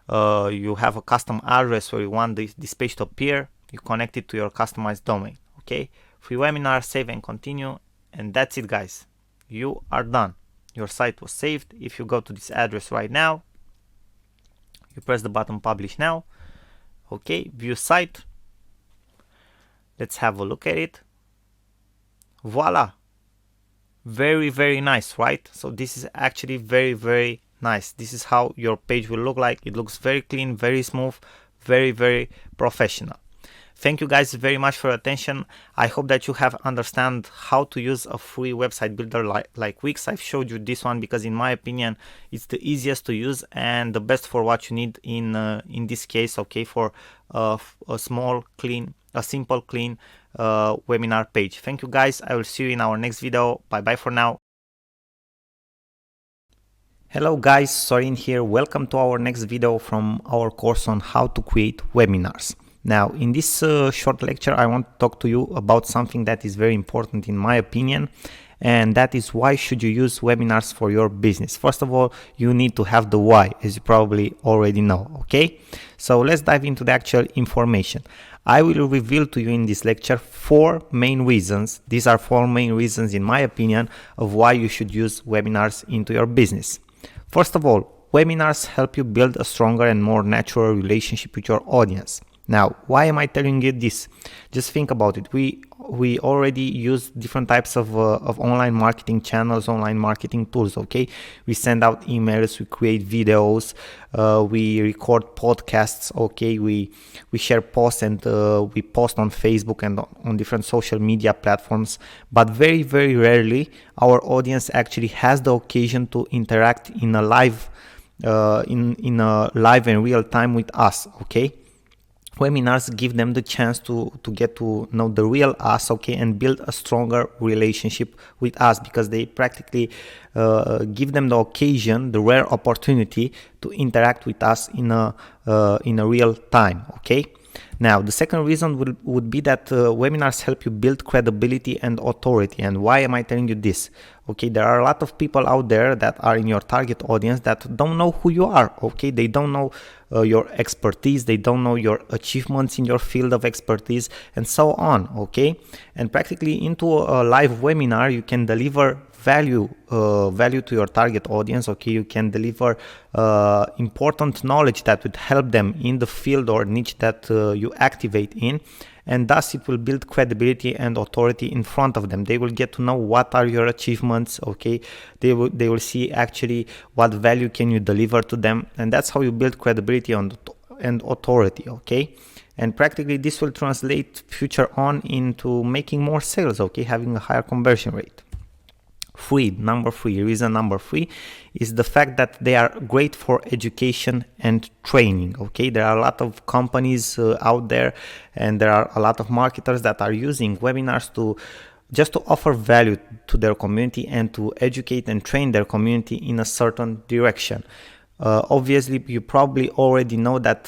[SPEAKER 2] you have a custom address where you want this page to appear, you connect it to your customized domain, okay. Free webinar, save and continue, and that's it, guys. You are done. Your site was saved. If you go to this address right now, you press the button publish now, okay, view site. Let's have a look at it. Voila, very nice, right? So this is actually very nice. This is how your page will look like. It looks very clean, very smooth, very professional. Thank you guys very much for your attention. I hope that you have understand how to use a free website builder like Wix. I've showed you this one because in my opinion it's the easiest to use and the best for what you need in this case, okay, for a simple clean webinar page. Thank you guys. I will see you in our next video. Bye for now. Hello guys, Sorin here. Welcome to our next video from our course on how to create webinars. Now, in this short lecture, I want to talk to you about something that is very important in my opinion, and that is why should you use webinars for your business. First of all, you need to have the why, as you probably already know, okay? So let's dive into the actual information. I will reveal to you in this lecture 4 main reasons. These are 4 main reasons in my opinion of why you should use webinars into your business. First of all, webinars help you build a stronger and more natural relationship with your audience. Now, why am I telling you this? Just think about it. We already use different types of online marketing channels, online marketing tools, okay? We send out emails, we create videos, we record podcasts, okay? We share posts and we post on Facebook and on different social media platforms. But very rarely our audience actually has the occasion to interact in a live, in a live and real time with us, okay? webinars give them the chance to get to know the real us, okay, and build a stronger relationship with us, because they practically give them the occasion, the rare opportunity to interact with us in a real time, okay. Now, the second reason would be that webinars help you build credibility and authority. And why am I telling you this? Okay, there are a lot of people out there that are in your target audience that don't know who you are, okay? They don't know your expertise, they don't know your achievements in your field of expertise, and so on, okay? And practically into a live webinar, you can deliver value to your target audience, okay. You can deliver important knowledge that would help them in the field or niche that you activate in, and thus it will build credibility and authority in front of them. They will get to know what are your achievements, okay. They will see actually what value can you deliver to them, and that's how you build credibility and authority, okay. And practically this will translate future on into making more sales, okay, having a higher conversion rate. Reason number three is the fact that they are great for education and training, okay. There are a lot of companies out there, and there are a lot of marketers that are using webinars to offer value to their community and to educate and train their community in a certain direction. Obviously, you probably already know that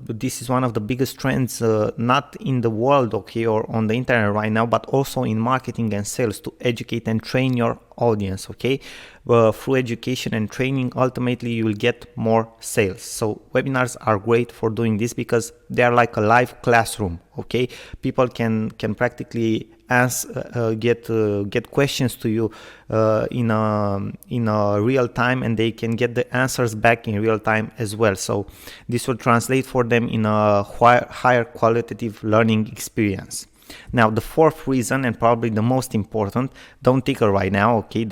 [SPEAKER 2] this is one of the biggest trends, not in the world, okay, or on the internet right now, but also in marketing and sales, to educate and train your audience, okay. Through education and training, ultimately you will get more sales. So webinars are great for doing this because they are like a live classroom, okay. People can practically get questions to you in a real time, and they can get the answers back in real time as well. So this will translate for them in a higher qualitative learning experience. Now, the fourth reason, and probably the most important, don't tickle right now, okay,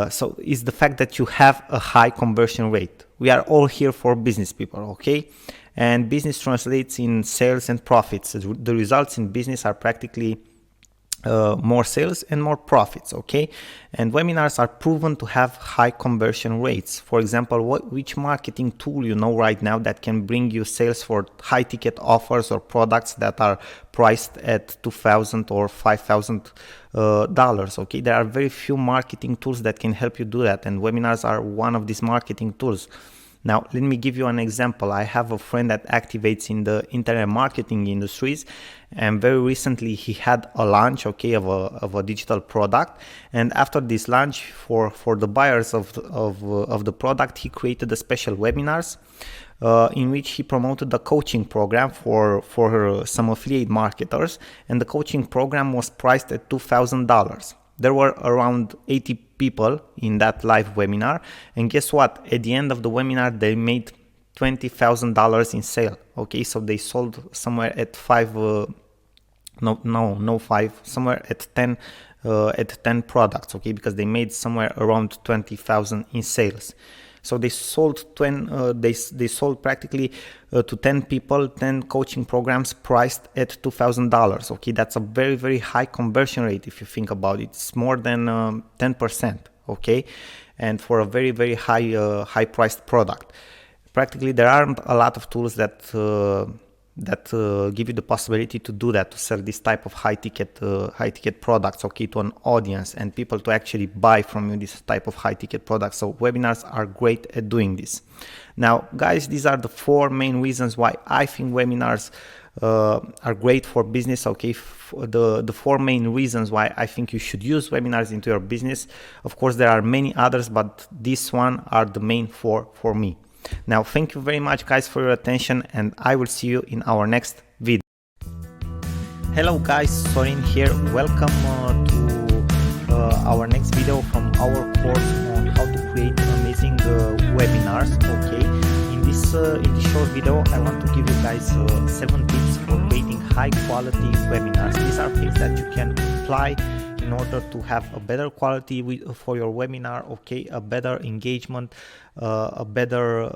[SPEAKER 2] so is the fact that you have a high conversion rate. We are all here for business people, okay, and business translates in sales and profits. The results in business are practically more sales and more profits, okay. And webinars are proven to have high conversion rates. For example, which marketing tool you know right now that can bring you sales for high ticket offers or products that are priced at $2,000 or $5,000, okay. There are very few marketing tools that can help you do that, and webinars are one of these marketing tools. Now, let me give you an example. I have a friend that activates in the internet marketing industries, and very recently he had a launch, okay, of a digital product. And after this launch, for the buyers of the product, he created a special webinars in which he promoted the coaching program for some affiliate marketers, and the coaching program was priced at $2,000. There were around 80 people in that live webinar, and guess what? At the end of the webinar, they made $20,000 in sale. Okay, so they sold somewhere at somewhere at 10 products. Okay, because they made somewhere around 20,000 in sales. So they sold they sold practically to 10 people 10 coaching programs priced at $2,000. Okay, that's a very, very high conversion rate if you think about it. It's more than 10%. Okay, and for a very, very high priced product. Practically there aren't a lot of tools that give you the possibility to do that, to sell this type of high ticket products, okay, to an audience and people to actually buy from you this type of high ticket products. So webinars are great at doing this. Now, guys, these are the 4 main reasons why I think webinars are great for business. Okay, the 4 main reasons why I think you should use webinars into your business. Of course, there are many others, but these one are the main 4 for me. Now, thank you very much, guys, for your attention, and I will see you in our next video. Hello, guys, Sorin here. Welcome to our next video from our course on how to create amazing webinars. Okay, in this short video, I want to give you guys 7 tips for creating high quality webinars. These are things that you can apply in order to have a better quality for your webinar, okay, a better engagement, a better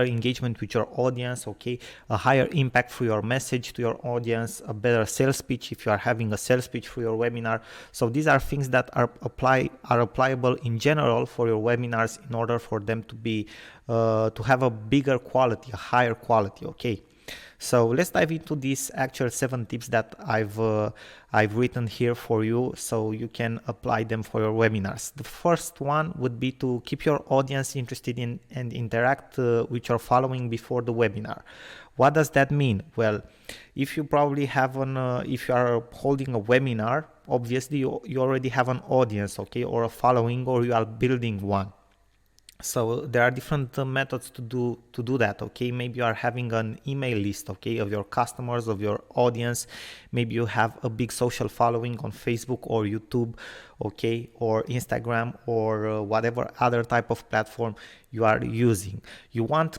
[SPEAKER 2] engagement with your audience, okay, a higher impact for your message to your audience, a better sales pitch if you are having a sales pitch for your webinar. So these are things that are applicable in general for your webinars in order for them to be to have a bigger quality, a higher quality, okay. So let's dive into these actual 7 tips that I've written here for you, so you can apply them for your webinars. The first one would be to keep your audience interested in and interact with your following before the webinar. What does that mean? Well, if you probably have if you are holding a webinar, obviously you already have an audience, okay, or a following, or you are building one. So there are different methods to do that, okay? Maybe you are having an email list, okay, of your customers, of your audience. Maybe you have a big social following on Facebook or YouTube, okay, or Instagram, or whatever other type of platform you are using. You want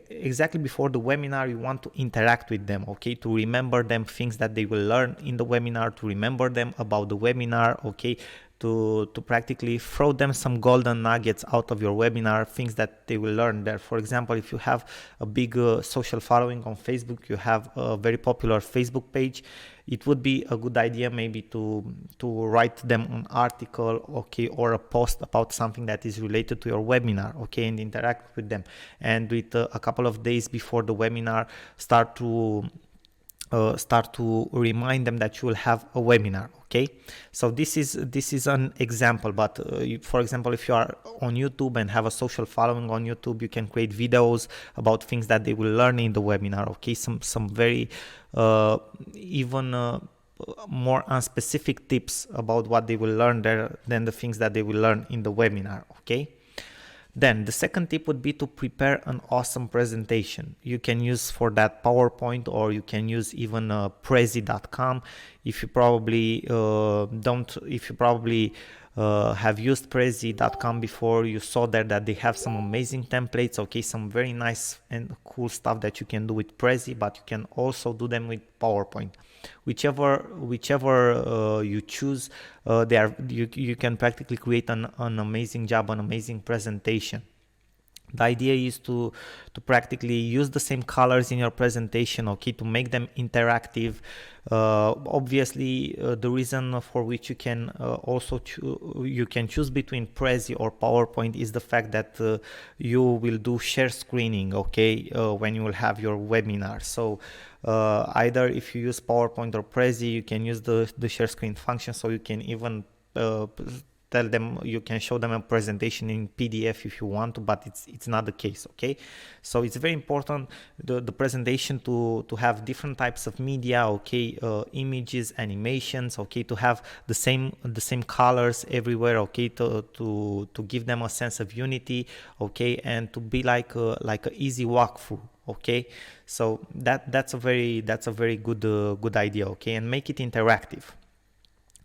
[SPEAKER 2] exactly before the webinar, you want to interact with them, okay, to remember them things that they will learn in the webinar, to remember them about the webinar, okay, to practically throw them some golden nuggets out of your webinar, things that they will learn there. For example, if you have a big social following on Facebook, you have a very popular Facebook page, it would be a good idea maybe to write them an article, okay, or a post about something that is related to your webinar, okay, and interact with them. And with a couple of days before the webinar, start to remind them that you will have a webinar, okay? So this is an example, but for example, if you are on YouTube and have a social following on YouTube, you can create videos about things that they will learn in the webinar, okay? Some very even more unspecific tips about what they will learn there than the things that they will learn in the webinar, okay? Then the second tip would be to prepare an awesome presentation. You can use for that PowerPoint, or you can use even Prezi.com. If you probably have used Prezi.com before, you saw there that they have some amazing templates, okay, some very nice and cool stuff that you can do with Prezi, but you can also do them with PowerPoint. Whichever you choose, you can practically create an amazing job, an amazing presentation. The idea is to practically use the same colors in your presentation, okay, to make them interactive. Obviously, the reason for which you can you can choose between Prezi or PowerPoint is the fact that you will do share screening, okay, when you will have your webinar. So either if you use PowerPoint or Prezi, you can use the share screen function, so you can even tell them, you can show them a presentation in PDF if you want to, but it's not the case, okay? So it's very important, the presentation to have different types of media, okay, images, animations, okay, to have the same colors everywhere, okay, to give them a sense of unity, okay, and to be like a easy walkthrough, okay? So that's a very good idea, okay, and make it interactive.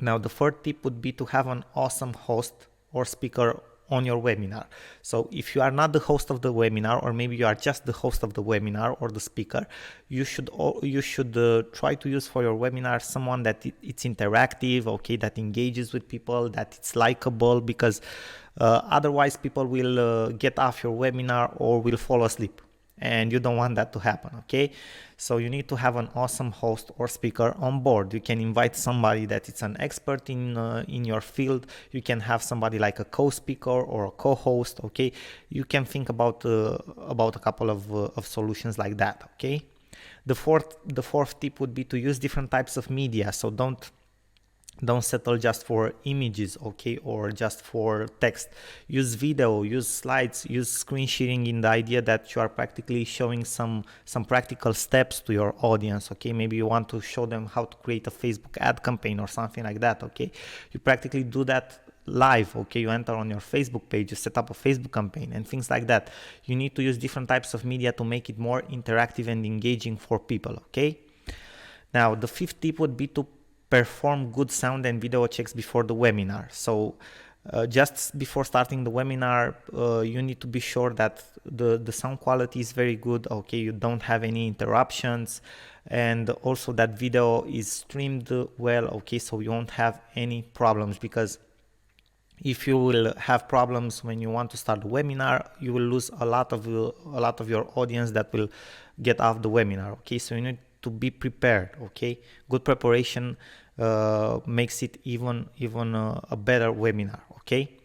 [SPEAKER 2] Now, the third tip would be to have an awesome host or speaker on your webinar. So if you are not the host of the webinar, or maybe you are just the host of the webinar or the speaker, you should try to use for your webinar someone that it's interactive, okay, that engages with people, that it's likable, because otherwise people will get off your webinar or will fall asleep, and you don't want that to happen, okay? So you need to have an awesome host or speaker on board. You can invite somebody that is an expert in your field. You can have somebody like a co-speaker or a co-host, okay? You can think about a couple of solutions like that, okay? The fourth tip would be to use different types of media. So don't settle just for images, okay, or just for text. Use video, use slides, use screen sharing, in the idea that you are practically showing some practical steps to your audience, okay? Maybe you want to show them how to create a Facebook ad campaign or something like that, okay? You practically do that live, okay? You enter on your Facebook page, you set up a Facebook campaign and things like that. You need to use different types of media to make it more interactive and engaging for people, okay? Now, the fifth tip would be to perform good sound and video checks before the webinar. So just before starting the webinar, you need to be sure that the sound quality is very good, okay, you don't have any interruptions, and also that video is streamed well, okay, so you won't have any problems, because if you will have problems when you want to start the webinar, you will lose a lot of your audience that will get off the webinar, okay? So you need to be prepared, okay? Good preparation makes it even a better webinar, okay?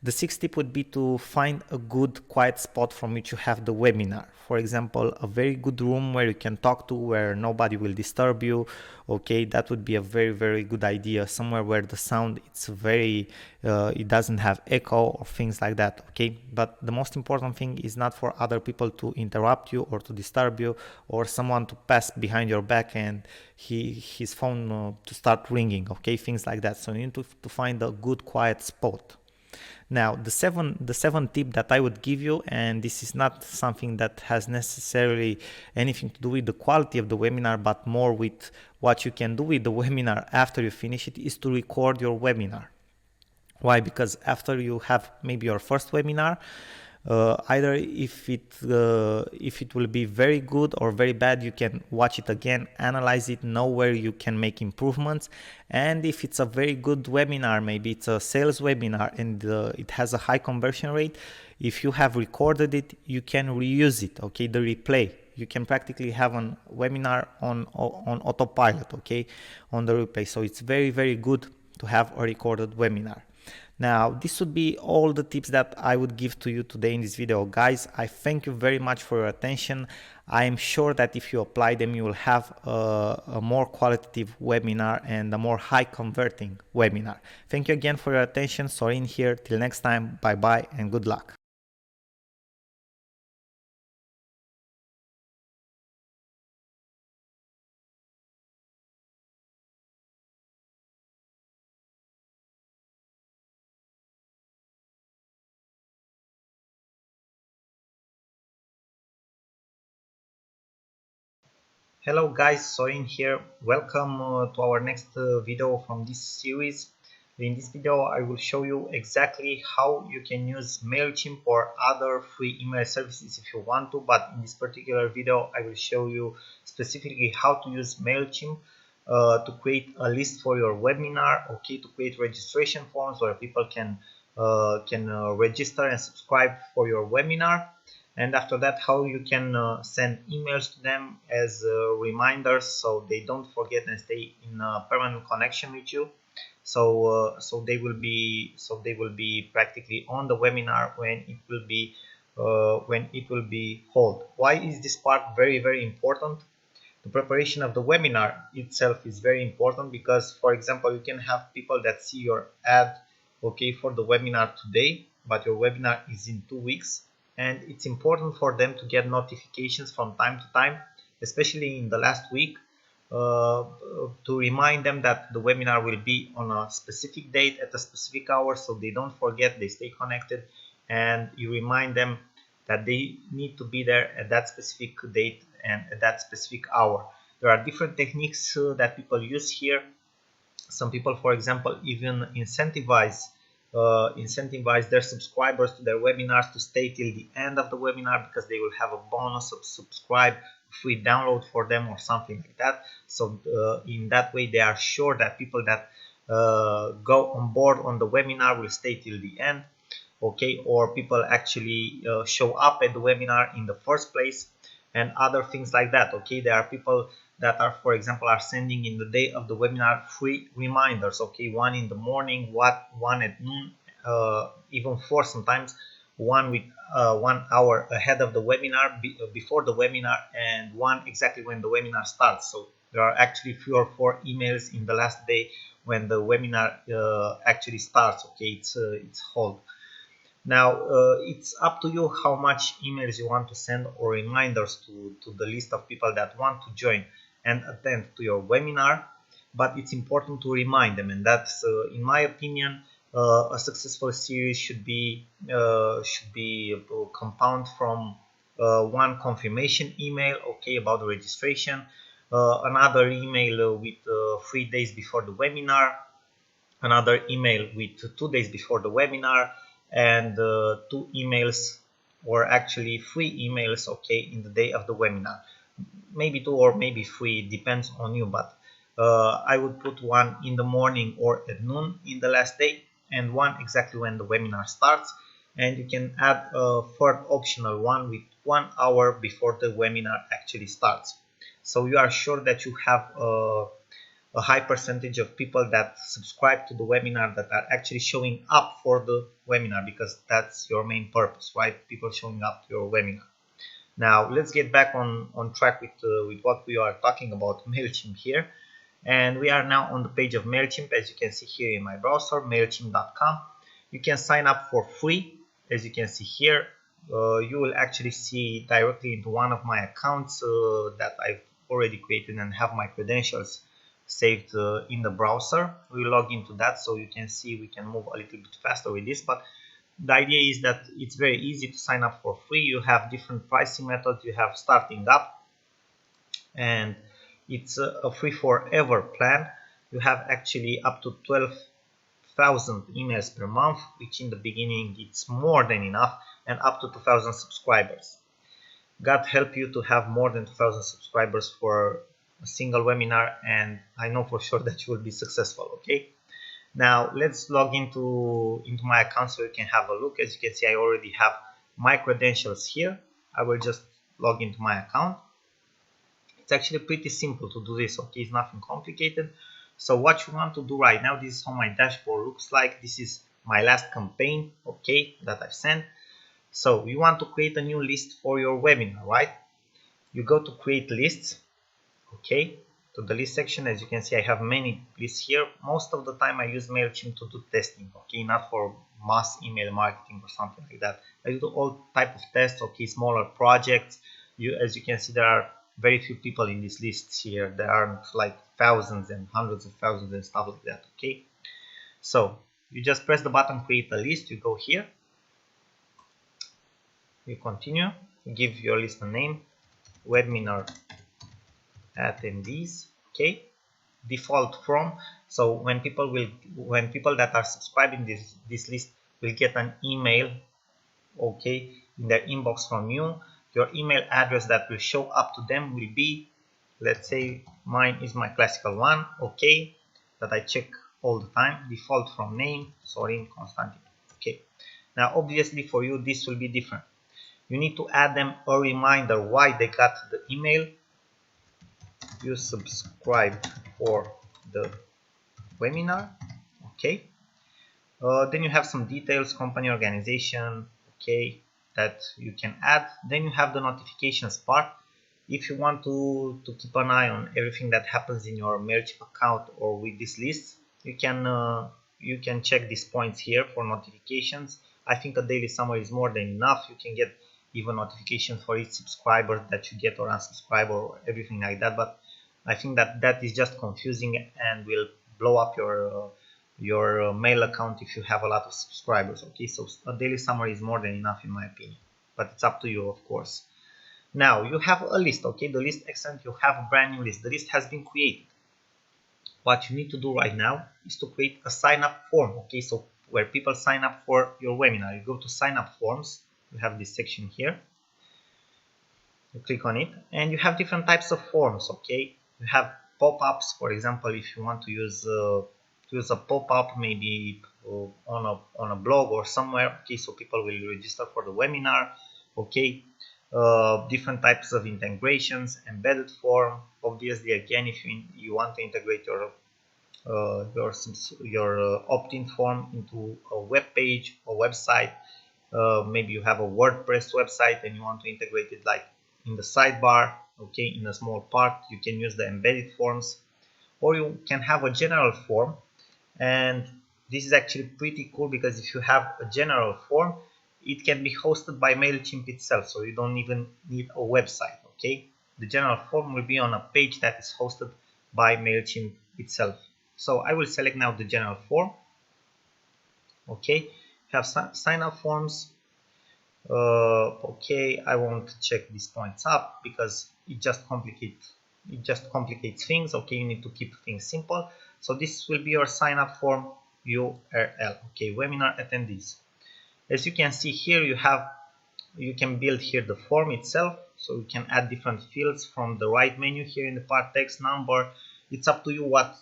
[SPEAKER 2] The sixth tip would be to find a good quiet spot from which you have the webinar. For example, a very good room where you can talk to, where nobody will disturb you. Okay, that would be a very good idea. Somewhere where the sound it's very it doesn't have echo or things like that. Okay, but the most important thing is not for other people to interrupt you or to disturb you, or someone to pass behind your back and his phone to start ringing. Okay, things like that. So you need to find a good quiet spot. Now, the seventh tip that I would give you, and this is not something that has necessarily anything to do with the quality of the webinar, but more with what you can do with the webinar after you finish it, is to record your webinar. Why? Because after you have maybe your first webinar, either if it will be very good or very bad, you can watch it again, analyze it, know where you can make improvements. And if it's a very good webinar, maybe it's a sales webinar and it has a high conversion rate, if you have recorded it, you can reuse it. Okay, the replay, you can practically have a webinar on autopilot, okay, on the replay. So it's very good to have a recorded webinar. Now, this would be all the tips that I would give to you today in this video. Guys, I thank you very much for your attention. I am sure that if you apply them, you will have a more qualitative webinar and a more high converting webinar. Thank you again for your attention. Sorin here. Till next time, bye bye and good luck.
[SPEAKER 1] Hello guys, Sorin here. Welcome to our next video from this series. In this video I will show you exactly how you can use MailChimp or other free email services if you want to, but in this particular video I will show you specifically how to use MailChimp to create a list for your webinar, okay, to create registration forms where people can register and subscribe for your webinar. And after that, how you can send emails to them as reminders so they don't forget and stay in a permanent connection with you. So they will be practically on the webinar when it will be held. Why is this part very important? The preparation of the webinar itself is very important because, for example, you can have people that see your ad, okay, for the webinar today, but your webinar is in 2 weeks. And it's important for them to get notifications from time to time, especially in the last week, to remind them that the webinar will be on a specific date at a specific hour, so they don't forget, they stay connected, and you remind them that they need to be there at that specific date and at that specific hour. There are different techniques that people use here. Some people, for example, even incentivize their subscribers to their webinars to stay till the end of the webinar because they will have a bonus of subscribe, free download for them or something like that. So in that way they are sure that people that go on board on the webinar will stay till the end, okay, or people actually show up at the webinar in the first place and other things like that. Okay, there are people that are, for example, are sending in the day of the webinar free reminders, okay, one in the morning, one at noon, even four sometimes, one with 1 hour ahead of the webinar, before the webinar, and one exactly when the webinar starts. So there are actually 3 or 4 emails in the last day when the webinar actually starts, okay, it's hold. Now it's up to you how much emails you want to send or reminders to the list of people that want to join and attend to your webinar, but it's important to remind them, and that's in my opinion a successful series should be compound from one confirmation email, okay, about the registration, another email with 3 days before the webinar, another email with 2 days before the webinar, and 2 emails, or actually 3 emails, okay, in the day of the webinar. Maybe 2 or maybe 3, depends on you, but I would put one in the morning or at noon in the last day, and one exactly when the webinar starts. And you can add a third optional one with 1 hour before the webinar actually starts, so you are sure that you have a
[SPEAKER 2] a high percentage of people that subscribe to the webinar that are actually showing up for the webinar, because that's your main purpose, right? People showing up to your webinar. Now let's get back on track with what we are talking about, MailChimp here. And we are now on the page of MailChimp, as you can see here in my browser, mailchimp.com. You can sign up for free, as you can see here. You will actually see directly into one of my accounts that I've already created and have my credentials saved in the browser. We log into that so you can see we can move a little bit faster with this, but the idea is that it's very easy to sign up for free. You have different pricing methods. You have starting up, and it's a free forever plan. You have actually up to 12,000 emails per month, which in the beginning it's more than enough, and up to 2,000 subscribers. God help you to have more than 2,000 subscribers for a single webinar, and I know for sure that you will be successful. Okay, now let's log into my account so you can have a look. As you can see, I already have my credentials here. I will just log into my account. It's actually pretty simple to do this. Okay, it's nothing complicated. So what you want to do right now, this is how my dashboard looks like. This is my last campaign, okay, that I've sent. So you want to create a new list for your webinar, right? You go to create lists, okay, to the list section. As you can see, I have many lists here. Most of the time I use MailChimp to do testing, okay, not for mass email marketing or something like that. I do all type of tests, okay, smaller projects. As you can see, there are very few people in these lists here. There aren't like thousands and hundreds of thousands and stuff like that, okay? So you just press the button create a list. You go here, you continue, you give your list a name, webinar attendees, okay, default from. So when people that are subscribing this list will get an email, okay, in their inbox from you. Your email address that will show up to them will be, let's say mine is my classical one, okay, that I check all the time, default from name, Sorin Constantin, okay. Now obviously for you this will be different. You need to add them a reminder why they got the email. You subscribe for the webinar, okay. Then you have some details, company, organization, okay, that you can add. Then you have the notifications part. If you want to keep an eye on everything that happens in your MailChimp account or with this list, you can check these points here for notifications. I think a daily summary is more than enough. You can get even notifications for each subscriber that you get or unsubscribe or everything like that, but I think that is just confusing and will blow up your mail account if you have a lot of subscribers, okay. So a daily summary is more than enough in my opinion, but it's up to you, of course. Now you have a list, okay, the list, excellent. You have a brand new list. The list has been created. What you need to do right now is to create a sign up form, okay, so where people sign up for your webinar. You go to sign up forms. You have this section here. You click on it and you have different types of forms, okay. You have pop-ups, for example, if you want to use a pop-up maybe on a blog or somewhere, okay, so people will register for the webinar, okay. Different types of integrations, embedded form. Obviously, again, if you want to integrate your opt-in form into a web page or website, maybe you have a WordPress website and you want to integrate it like in the sidebar, okay, in a small part, you can use the embedded forms, or you can have a general form. And this is actually pretty cool because if you have a general form, it can be hosted by MailChimp itself, so you don't even need a website, okay. The general form will be on a page that is hosted by MailChimp itself. So I will select now the general form, okay. You have sign up forms. Okay, I won't check these points up because it just complicates things, okay. You need to keep things simple. So this will be your sign up form URL, okay, webinar attendees. As you can see here, you can build here the form itself, so you can add different fields from the right menu here in the part, text, number. It's up to you what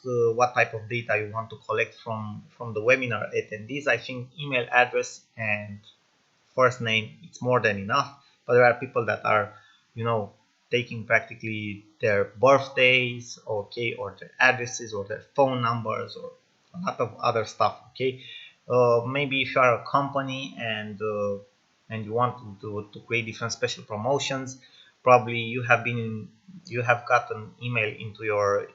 [SPEAKER 2] type of data you want to collect from the webinar attendees. I think email address and first name, it's more than enough, but there are people that are, you know, taking practically their birthdays, okay, or their addresses or their phone numbers or a lot of other stuff, okay. Maybe if you are a company and you want to create different special promotions, probably you have gotten email into your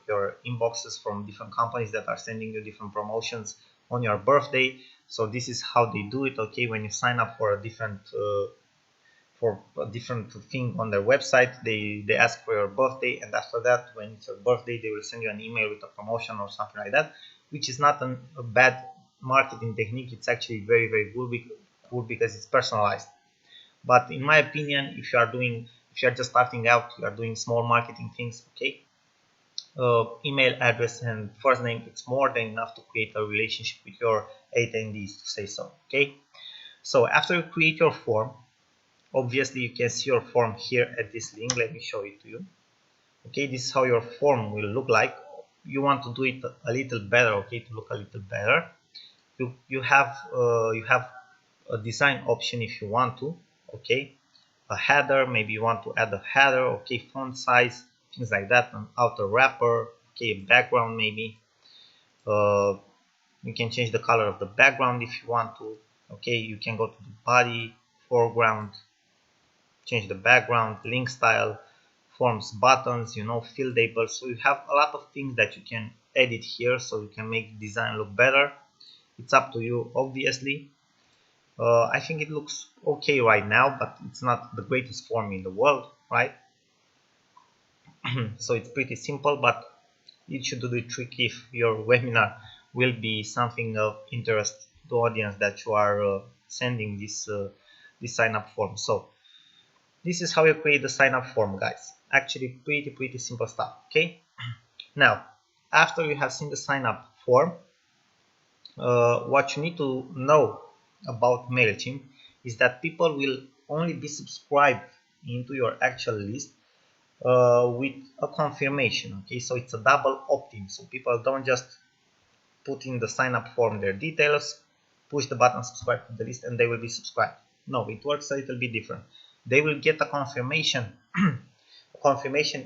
[SPEAKER 2] inboxes from different companies that are sending you different promotions on your birthday. So this is how they do it, okay. When you sign up for a different thing on their website, they ask for your birthday, and after that, when it's your birthday, they will send you an email with a promotion or something like that, which is not a bad marketing technique. It's actually very, very good because it's personalized. But in my opinion, if you are just starting out, you are doing small marketing things, okay, email address and first name, it's more than enough to create a relationship with your attendees, to say so, okay. So after you create your form, obviously you can see your form here at this link. Let me show it to you, okay. This is how your form will look like. You want to do it a little better, okay, to look a little better. You have a design option if you want to, okay. A header, maybe you want to add a header, okay, font size, things like that, an outer wrapper, okay, background maybe. You can change the color of the background if you want to, okay. You can go to the body, foreground, change the background, link style, forms, buttons, field labels. So you have a lot of things that you can edit here, so you can make the design look better. It's up to you, obviously. I think it looks okay right now, but it's not the greatest form in the world, right? So it's pretty simple, but it should do the trick if your webinar will be something of interest to the audience that you are sending this sign up form. So this is how you create the sign up form, guys. Actually pretty simple stuff, okay. Now after you have seen the sign up form, what you need to know about MailChimp is that people will only be subscribed into your actual list with a confirmation, okay. So it's a double opt-in, so people don't just put in the sign up form their details, push the button subscribe to the list, and they will be subscribed. No, it works a little bit different. They will get a confirmation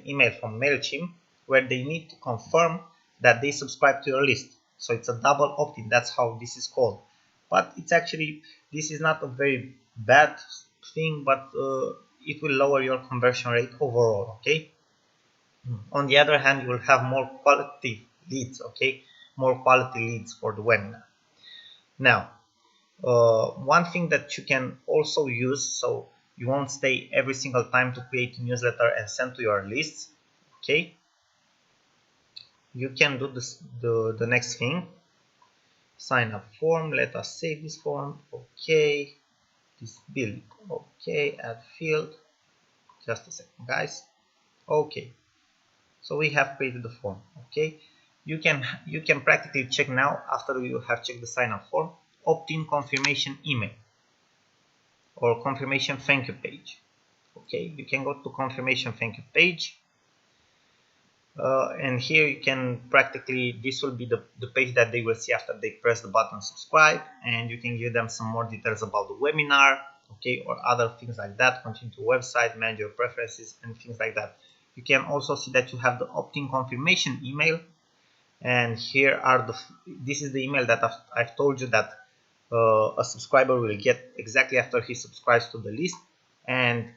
[SPEAKER 2] email from MailChimp where they need to confirm that they subscribe to your list. So it's a double opt-in. That's how this is called. But it's actually, this is not a very bad thing, but it will lower your conversion rate overall, okay. On the other hand, you will have more quality leads, okay, more quality leads for the webinar. Now, one thing that you can also use, so you won't stay every single time to create a newsletter and send to your lists, okay. You can do this, the next thing. Sign up form, let us save this form, okay. This build, okay. Add field, just a second, guys. Okay, so we have created the form, okay. You can practically check now, after you have checked the sign up form, opt-in confirmation email or confirmation thank you page, okay. You can go to confirmation thank you page, and here you can practically, this will be the page that they will see after they press the button subscribe, and you can give them some more details about the webinar, okay, or other things like that. Continue to website, manage your preferences, and things like that. You can also see that you have the opt-in confirmation email, and here are this is the email that I've told you that a subscriber will get exactly after he subscribes to the list. And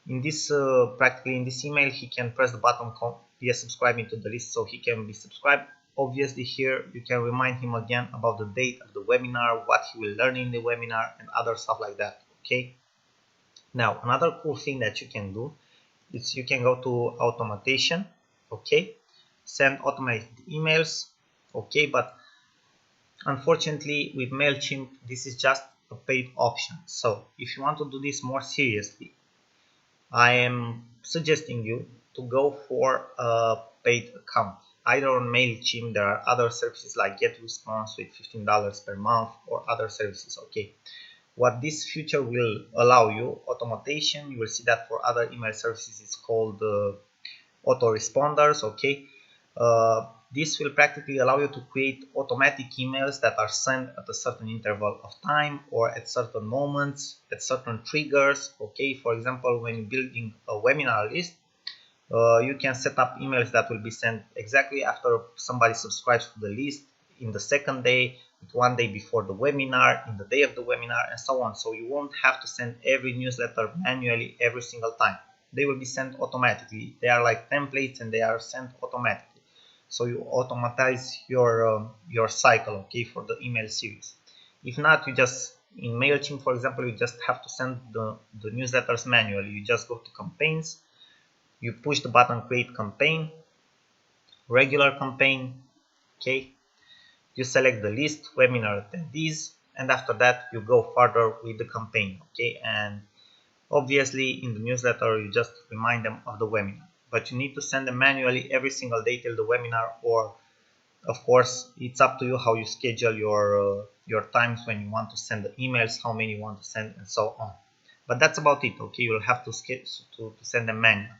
[SPEAKER 2] in this practically in this email, he can press the button yes, subscribing to the list, so he can be subscribed. Obviously here you can remind him again about the date of the webinar, what he will learn in the webinar, and other stuff like that, okay. Now another cool thing that you can do is you can go to automation, okay, send automated emails, okay. But unfortunately with MailChimp, this is just a paid option. So if you want to do this more seriously, I am suggesting you to go for a paid account. Either on MailChimp, there are other services like GetResponse with $15 per month, or other services, okay. What this feature will allow you, automation, you will see that for other email services it's called autoresponders, okay. This will practically allow you to create automatic emails that are sent at a certain interval of time or at certain moments, at certain triggers, okay. For example, when you're building a webinar list, You can set up emails that will be sent exactly after somebody subscribes to the list, in the second day, 1 day before the webinar, in the day of the webinar, and so on. So you won't have to send every newsletter manually every single time. They will be sent automatically. They are like templates and they are sent automatically. So you automatize your cycle, okay, for the email series. If not, you just, in MailChimp, for example, you just have to send the newsletters manually. You just go to campaigns, you push the button create campaign, regular campaign, okay, you select the list, webinar attendees, and after that you go further with the campaign, okay. And obviously in the newsletter you just remind them of the webinar, but you need to send them manually every single day till the webinar, or of course it's up to you how you schedule your times when you want to send the emails, how many you want to send, and so on. But that's about it, okay. You'll have to send them manually.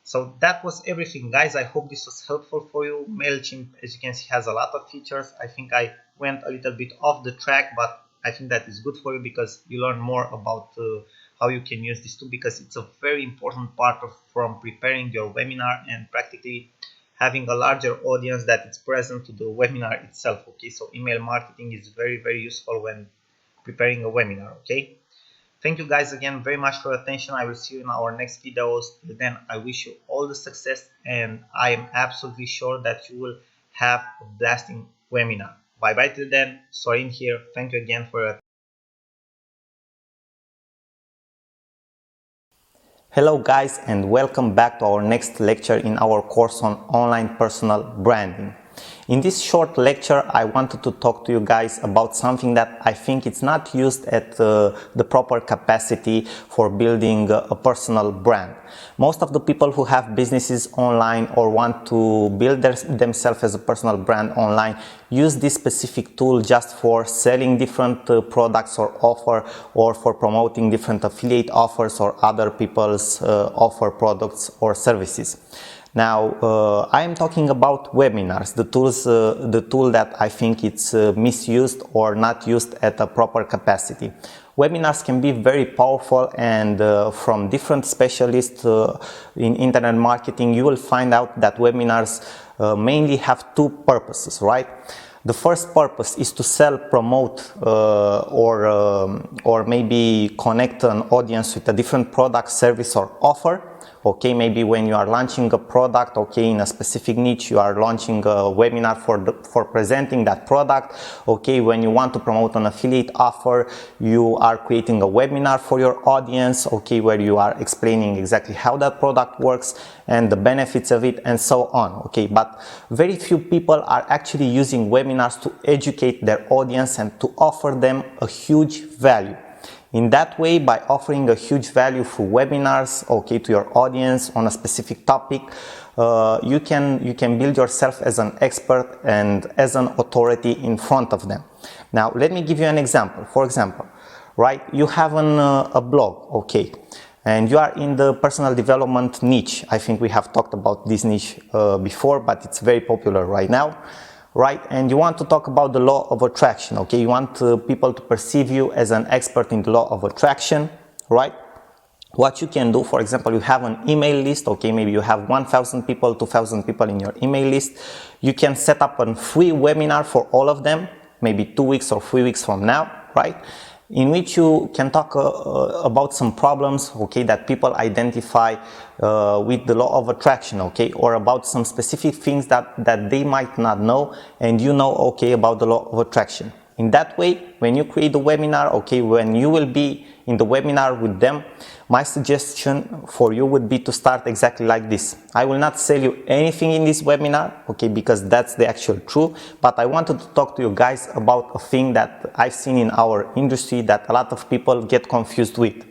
[SPEAKER 2] So that was everything, guys. I hope this was helpful for you. MailChimp, as you can see, has a lot of features. I think I went a little bit off the track, but I think that is good for you because you learn more about how you can use this tool, because it's a very important part from preparing your webinar and practically having a larger audience that is present to the webinar itself, okay. So email marketing is very, very useful when preparing a webinar, okay. Thank you guys again very much for your attention. I will see you in our next videos. Till then, I wish you all the success, and I am absolutely sure that you will have a blasting webinar. Bye bye till then. Sorin here. Thank you again for your attention.
[SPEAKER 3] Hello guys, and welcome back to our next lecture in our course on online personal branding. In this short lecture, I wanted to talk to you guys about something that I think it's not used at the proper capacity for building a personal brand. Most of the people who have businesses online or want to build themselves as a personal brand online use this specific tool just for selling different products or offer, or for promoting different affiliate offers or other people's offer products or services. Now, I am talking about webinars, the tool that I think it's misused or not used at a proper capacity. Webinars can be very powerful, and from different specialists in internet marketing, you will find out that webinars mainly have two purposes, right? The first purpose is to sell, promote, or maybe connect an audience with a different product, service, or offer. Okay, maybe when you are launching a product, okay, in a specific niche, you are launching a webinar for presenting that product. Okay, when you want to promote an affiliate offer, you are creating a webinar for your audience, okay, where you are explaining exactly how that product works and the benefits of it and so on. Okay, but very few people are actually using webinars to educate their audience and to offer them a huge value. In that way, by offering a huge value through webinars, okay, to your audience on a specific topic, you can build yourself as an expert and as an authority in front of them. Now, let me give you an example. For example, right, you have a blog, okay, and you are in the personal development niche. I think we have talked about this niche before, but it's very popular right now. Right, and you want to talk about the law of attraction, okay, you want people to perceive you as an expert in the law of attraction, right? What you can do, for example, you have an email list, okay, maybe you have 1,000 people, 2,000 people in your email list. You can set up a free webinar for all of them, maybe 2 weeks or 3 weeks from now, right? In which you can talk about some problems, okay, that people identify with the law of attraction, okay, or about some specific things that they might not know and you know, okay, about the law of attraction. In that way, when you create the webinar, okay, when you will be in the webinar with them, my suggestion for you would be to start exactly like this. I will not sell you anything in this webinar, okay, because that's the actual truth, but I wanted to talk to you guys about a thing that I've seen in our industry that a lot of people get confused with.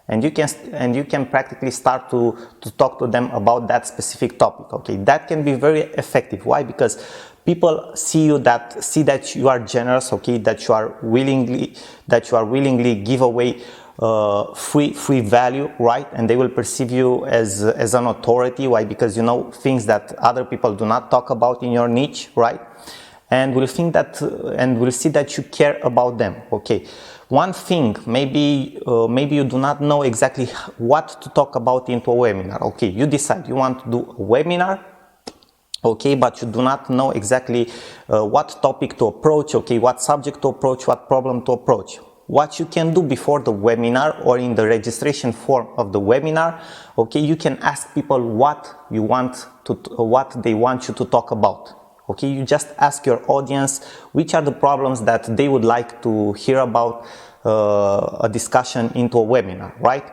[SPEAKER 3] And you can practically start to talk to them about that specific topic, okay. That can be very effective. Why? Because people see that you are generous, okay, that you are willingly give away free value, right? And they will perceive you as an authority. Why? Because you know things that other people do not talk about in your niche, right? And we'll see that you care about them, okay. One thing, maybe you do not know exactly what to talk about into a webinar. Okay, you decide you want to do a webinar, okay, but you do not know exactly what topic to approach, okay, what subject to approach, what problem to approach. What you can do before the webinar or in the registration form of the webinar, okay, you can ask people what they want you to talk about. Okay, you just ask your audience which are the problems that they would like to hear about a discussion into a webinar, right?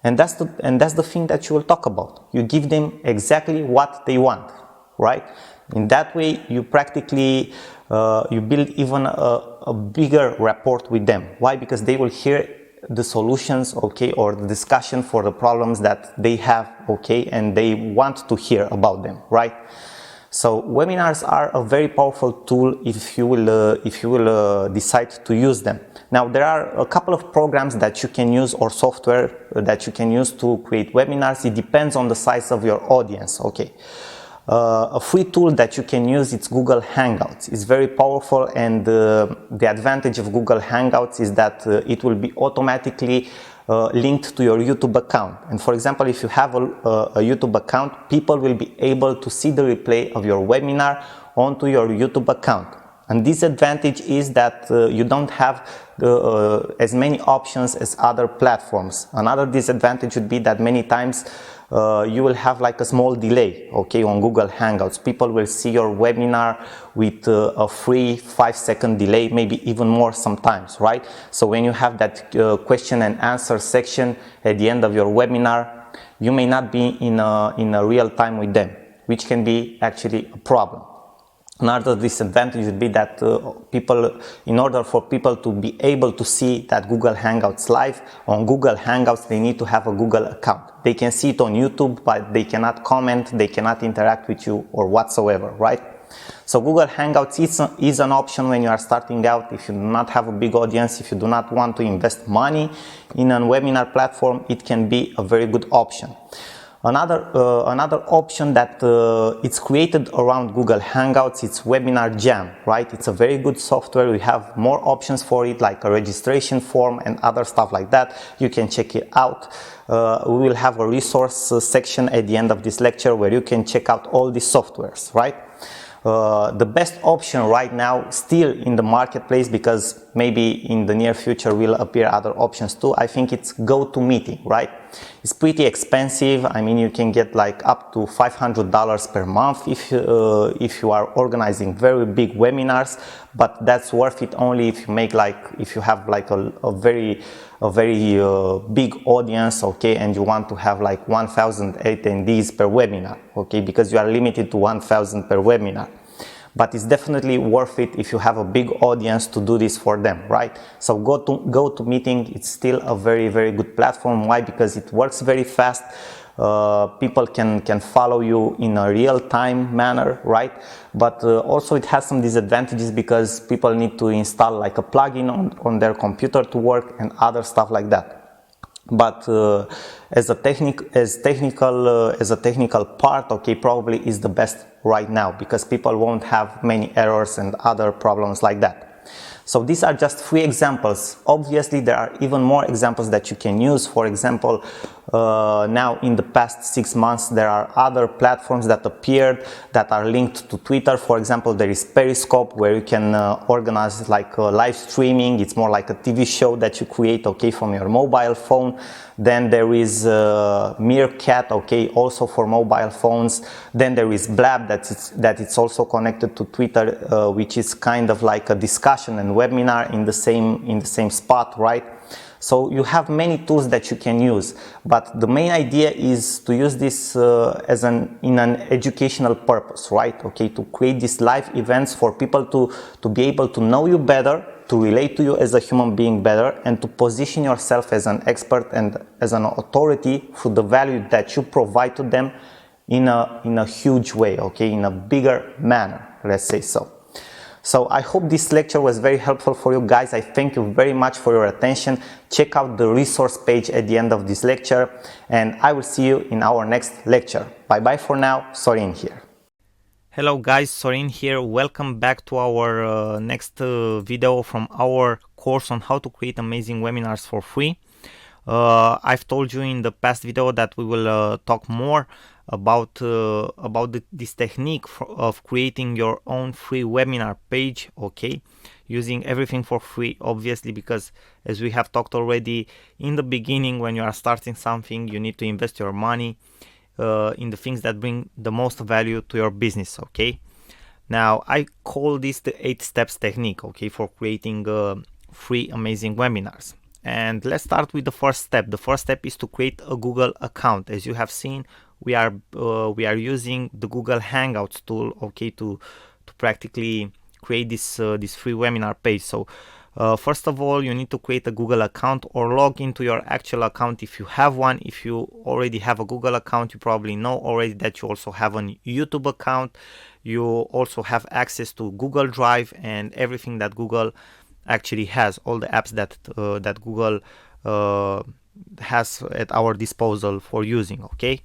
[SPEAKER 3] And that's the thing that you will talk about. You give them exactly what they want, right? In that way, you practically you build even a bigger rapport with them. Why? Because they will hear the solutions, okay, or the discussion for the problems that they have, okay, and they want to hear about them, right? So webinars are a very powerful tool if you will decide to use them. Now there are a couple of programs that you can use or software that you can use to create webinars. It depends on the size of your audience. Okay, a free tool that you can use is Google Hangouts. It's very powerful, and the advantage of Google Hangouts is that it will be automatically linked to your YouTube account. And for example, if you have a YouTube account, people will be able to see the replay of your webinar onto your YouTube account. And this advantage is that you don't have as many options as other platforms. Another disadvantage would be that many times you will have like a small delay, okay, on Google Hangouts. People will see your webinar with a free 5-second delay, maybe even more sometimes, right? So when you have that question and answer section at the end of your webinar, you may not be in a real time with them, which can be actually a problem. Another disadvantage would be that in order for people to be able to see that Google Hangouts live, on Google Hangouts they need to have a Google account. They can see it on YouTube, but they cannot comment, they cannot interact with you or whatsoever, right? So Google Hangouts is an option when you are starting out. If you do not have a big audience, if you do not want to invest money in a webinar platform, it can be a very good option. Another option that it's created around Google Hangouts, it's Webinar Jam, right? It's a very good software. We have more options for it, like a registration form and other stuff like that. You can check it out. We will have a resource section at the end of this lecture where you can check out all these softwares, right? The best option right now still in the marketplace, because maybe in the near future will appear other options too, I think it's GoToMeeting, right? It's pretty expensive. I mean, you can get like up to $500 per month if you are organizing very big webinars, but that's worth it only if you have like a very big audience, okay, and you want to have like 1,000 attendees per webinar, okay, because you are limited to 1,000 per webinar. But it's definitely worth it if you have a big audience to do this for them, right? So GoToMeeting, it's still a very good platform. Why? Because it works very fast. People can follow you in a real-time manner, right? But also it has some disadvantages because people need to install like a plugin on their computer to work and other stuff like that. But as a technical part, okay, probably is the best right now because people won't have many errors and other problems like that. So these are just 3 examples. Obviously, there are even more examples that you can use. For example, now in the past 6 months, there are other platforms that appeared that are linked to Twitter. For example, there is Periscope, where you can organize like live streaming. It's more like a TV show that you create, okay, from your mobile phone. Then there is Meerkat, okay, also for mobile phones. Then there is Blab, that it's also connected to Twitter, which is kind of like a discussion and webinar in the same spot, right? So you have many tools that you can use, but the main idea is to use this in an educational purpose, right? Okay, to create these live events for people to be able to know you better, to relate to you as a human being better, and to position yourself as an expert and as an authority through the value that you provide to them in a huge way, okay, in a bigger manner, let's say so. So I hope this lecture was very helpful for you guys. I thank you very much for your attention. Check out the resource page at the end of this lecture, and I will see you in our next lecture. Bye bye for now. Sorin here.
[SPEAKER 2] Hello guys, Sorin here. Welcome back to our next video from our course on how to create amazing webinars for free. I've told you in the past video that we will talk more about this technique of creating your own free webinar page, okay, using everything for free, obviously, because as we have talked already in the beginning, when you are starting something, you need to invest your money in the things that bring the most value to your business, okay. Now I call this the 8 steps technique, okay, for creating free amazing webinars. And let's start with the first step. The first step is to create a Google account. As you have seen, we are using the Google Hangouts tool, okay, to practically create this this free webinar page. So first of all, you need to create a Google account or log into your actual account if you have one. If you already have a Google account, you probably know already that you also have a YouTube account. You also have access to Google Drive and everything that Google actually has, all the apps that that Google has at our disposal for using, okay.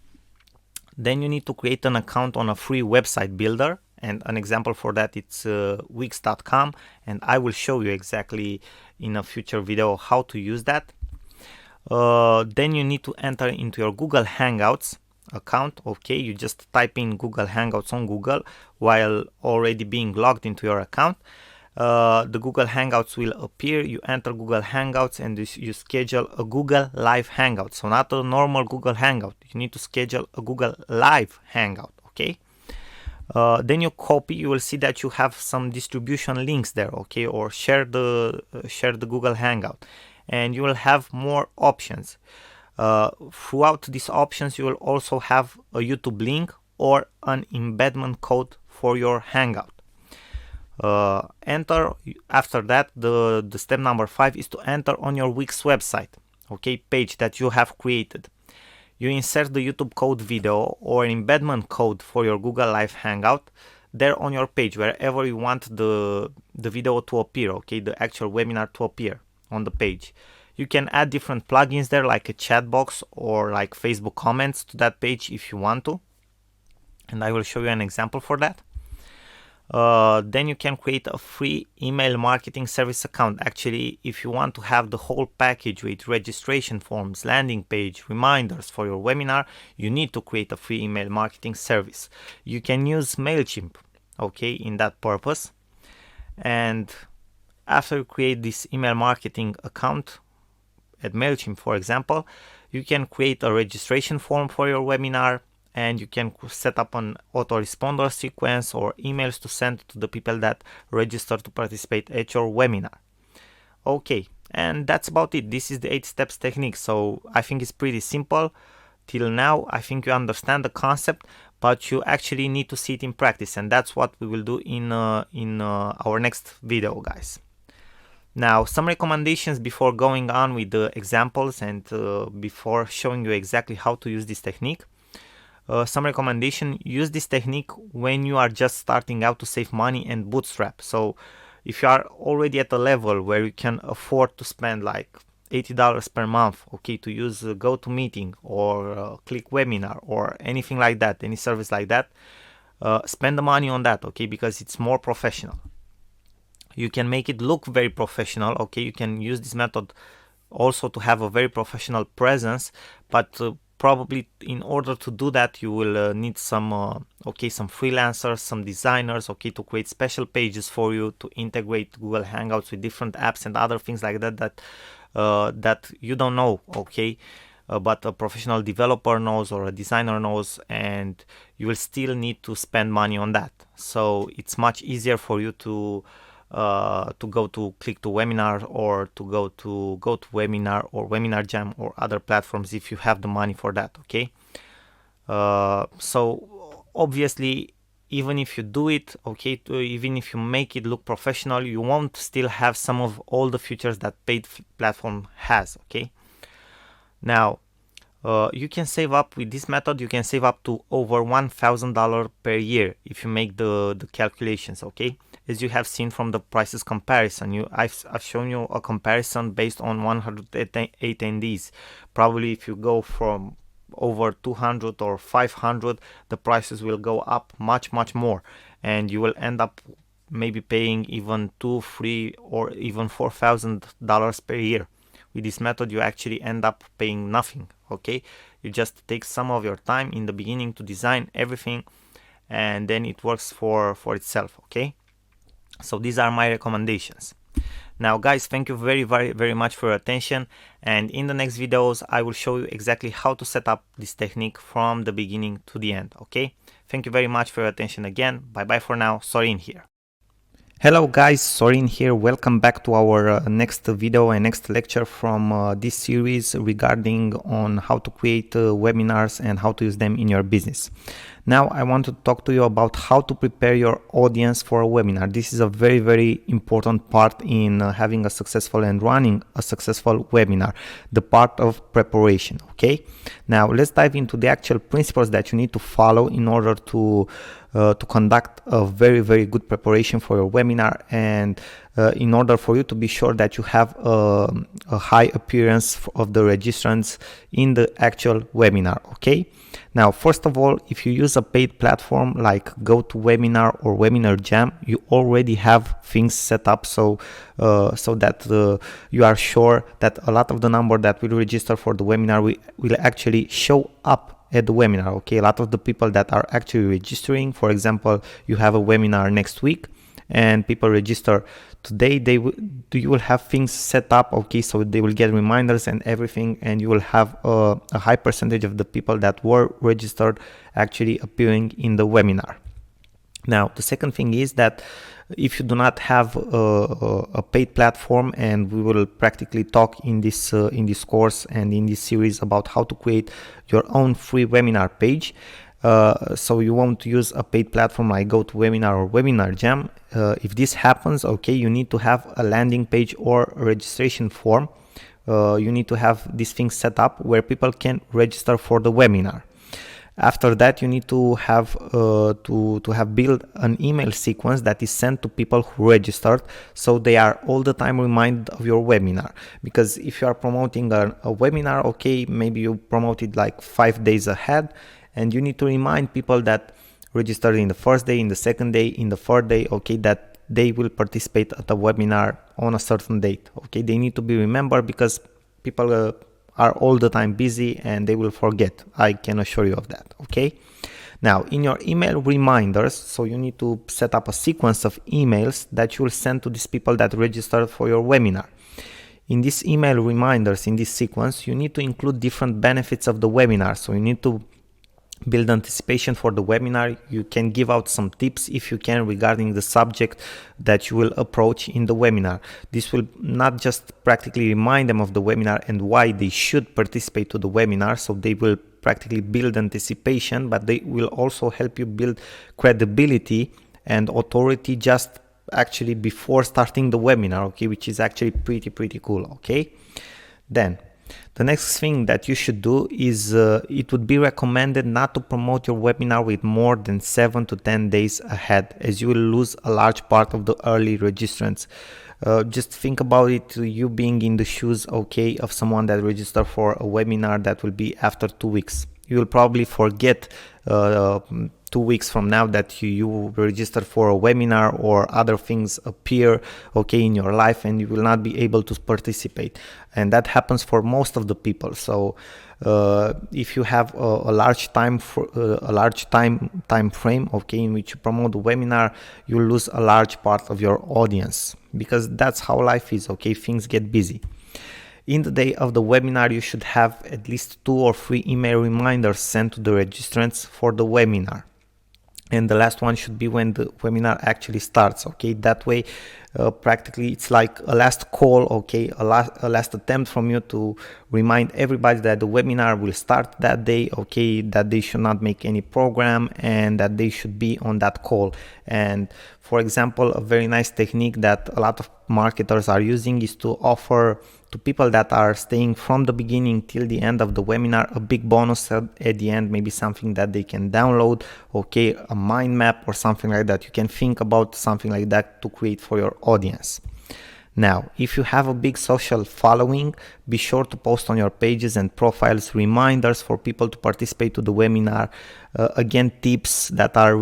[SPEAKER 2] Then you need to create an account on a free website builder, and an example for that, it's Wix.com, and I will show you exactly in a future video how to use that. Then you need to enter into your Google Hangouts account, okay. You just type in Google Hangouts on Google while already being logged into your account. The Google Hangouts will appear. You enter Google Hangouts and you schedule a Google Live Hangout. So not a normal Google Hangout. You need to schedule a Google Live Hangout, okay? Then you copy. You will see that you have some distribution links there, okay? Or share the Google Hangout, and you will have more options. Throughout these options, you will also have a YouTube link or an embedment code for your Hangout. Enter. After that, the step number 5 is to enter on your Wix website, okay, page that you have created. You insert the YouTube code video or embedment code for your Google Live Hangout there on your page, wherever you want the video to appear, okay, the actual webinar to appear on the page. You can add different plugins there, like a chat box or like Facebook comments to that page if you want to, and I will show you an example for that. Then you can create a free email marketing service account. Actually, if you want to have the whole package with registration forms, landing page, reminders for your webinar, you need to create a free email marketing service. You can use MailChimp, okay, in that purpose. And after you create this email marketing account at MailChimp, for example, you can create a registration form for your webinar, and you can set up an autoresponder sequence or emails to send to the people that register to participate at your webinar. Okay, and that's about it. This is the 8 steps technique. So I think it's pretty simple. Till now, I think you understand the concept, but you actually need to see it in practice, and that's what we will do in our next video, guys. Now, some recommendations before going on with the examples and before showing you exactly how to use this technique. Some recommendation: use this technique when you are just starting out to save money and bootstrap. So if you are already at a level where you can afford to spend like $80 per month, okay, to use GoToMeeting or ClickWebinar or anything like that, any service like that, spend the money on that, okay, because it's more professional. You can make it look very professional, okay. You can use this method also to have a very professional presence, but probably in order to do that, you will need some some freelancers, some designers, okay, to create special pages for you, to integrate Google Hangouts with different apps and other things like that that you don't know, okay, but a professional developer knows or a designer knows, and you will still need to spend money on that. So it's much easier for you to go to Click2Webinar or to go to GoToWebinar or Webinar Jam or other platforms if you have the money for that, okay. So obviously, even if you do it, okay, even if you make it look professional, you won't still have some of all the features that paid platform has, okay. Now you can save up with this method. You can save up to over $1,000 per year if you make the calculations, okay. As you have seen from the prices comparison, I've shown you a comparison based on 100 attendees. Probably if you go from over 200 or 500, the prices will go up much more, and you will end up maybe paying even $2, $3, or even $4,000 per year. With this method, you actually end up paying nothing. Okay, you just take some of your time in the beginning to design everything, and then it works for itself. Okay, so these are my recommendations. Now guys, thank you very much for your attention, and in the next videos I will show you exactly how to set up this technique from the beginning to the end. Okay, thank you very much for your attention again. Bye bye for now. Sorin here. Hello guys, Sorin here. Welcome back to our next video and next lecture from this series regarding on how to create webinars and how to use them in your business. Now I want to talk to you about how to prepare your audience for a webinar. This is a very important part in having a successful and running a successful webinar, the part of preparation. Okay, now let's dive into the actual principles that you need to follow in order to conduct a very good preparation for your webinar, and in order for you to be sure that you have a high appearance of the registrants in the actual webinar. Okay, now first of all, if you use a paid platform like GoToWebinar or Webinar Jam, you already have things set up so that you are sure that a lot of the number that will register for the webinar will actually show up at the webinar. Okay, a lot of the people that are actually registering, for example, you have a webinar next week and people register today, you will have things set up. Okay, so they will get reminders and everything, and you will have a high percentage of the people that were registered actually appearing in the webinar. Now the second thing is that if you do not have a paid platform, and we will practically talk in this course and in this series about how to create your own free webinar page, so you won't use a paid platform like GoToWebinar or Webinar Jam. If this happens, okay, you need to have a landing page or a registration form. You need to have these things set up where people can register for the webinar. After that, you need to have built an email sequence that is sent to people who registered, so they are all the time reminded of your webinar. Because if you are promoting a webinar, okay, maybe you promote it like 5 days ahead, and you need to remind people that registered in the first day, in the second day, in the third day, okay, that they will participate at the webinar on a certain date. Okay, they need to be remembered because people are all the time busy and they will forget. I can assure you of that. Okay, now in your email reminders, so you need to set up a sequence of emails that you will send to these people that registered for your webinar. In these email reminders, in this sequence, you need to include different benefits of the webinar. So you need to build anticipation for the webinar. You can give out some tips if you can regarding the subject that you will approach in the webinar. This will not just practically remind them of the webinar and why they should participate to the webinar, so they will practically build anticipation, but they will also help you build credibility and authority just actually before starting the webinar, okay, which is actually pretty cool. Okay, then the next thing that you should do is it would be recommended not to promote your webinar with more than 7 to 10 days ahead, as you will lose a large part of the early registrants. Just think about it, you being in the shoes, okay, of someone that registered for a webinar that will be after 2 weeks. You will probably forget 2 weeks from now that you registered for a webinar, or other things appear, okay, in your life, and you will not be able to participate. And that happens for most of the people. So if you have a large time frame, okay, in which you promote the webinar, you lose a large part of your audience, because that's how life is. Okay, things get busy. In the day of the webinar, you should have at least 2 or 3 email reminders sent to the registrants for the webinar. And the last one should be when the webinar actually starts. Okay, that way practically it's like a last call, okay, a last attempt from you to remind everybody that the webinar will start that day, okay, that they should not make any program and that they should be on that call. And for example, a very nice technique that a lot of marketers are using is to offer to people that are staying from the beginning till the end of the webinar a big bonus at the end, maybe something that they can download, okay, a mind map or something like that. You can think about something like that to create for your audience. Now, if you have a big social following, be sure to post on your pages and profiles reminders for people to participate to the webinar. Again, tips that are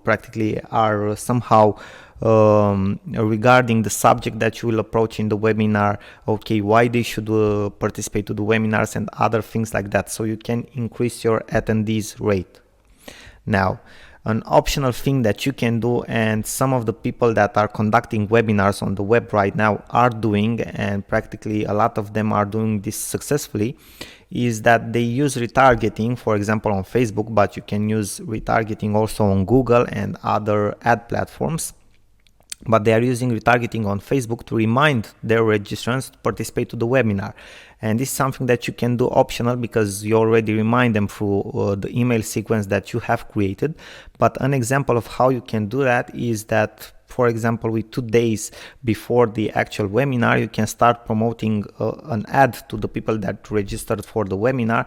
[SPEAKER 2] practically are somehow regarding the subject that you will approach in the webinar, okay, why they should participate to the webinars and other things like that, so you can increase your attendees rate. Now, an optional thing that you can do, and some of the people that are conducting webinars on the web right now are doing, and practically a lot of them are doing this successfully, is that they use retargeting, for example on Facebook, but you can use retargeting also on Google and other ad platforms. But they are using retargeting on Facebook to remind their registrants to participate to the webinar. And this is something that you can do optional, because you already remind them through the email sequence that you have created. But an example of how you can do that is that, for example, with 2 days before the actual webinar, you can start promoting an ad to the people that registered for the webinar,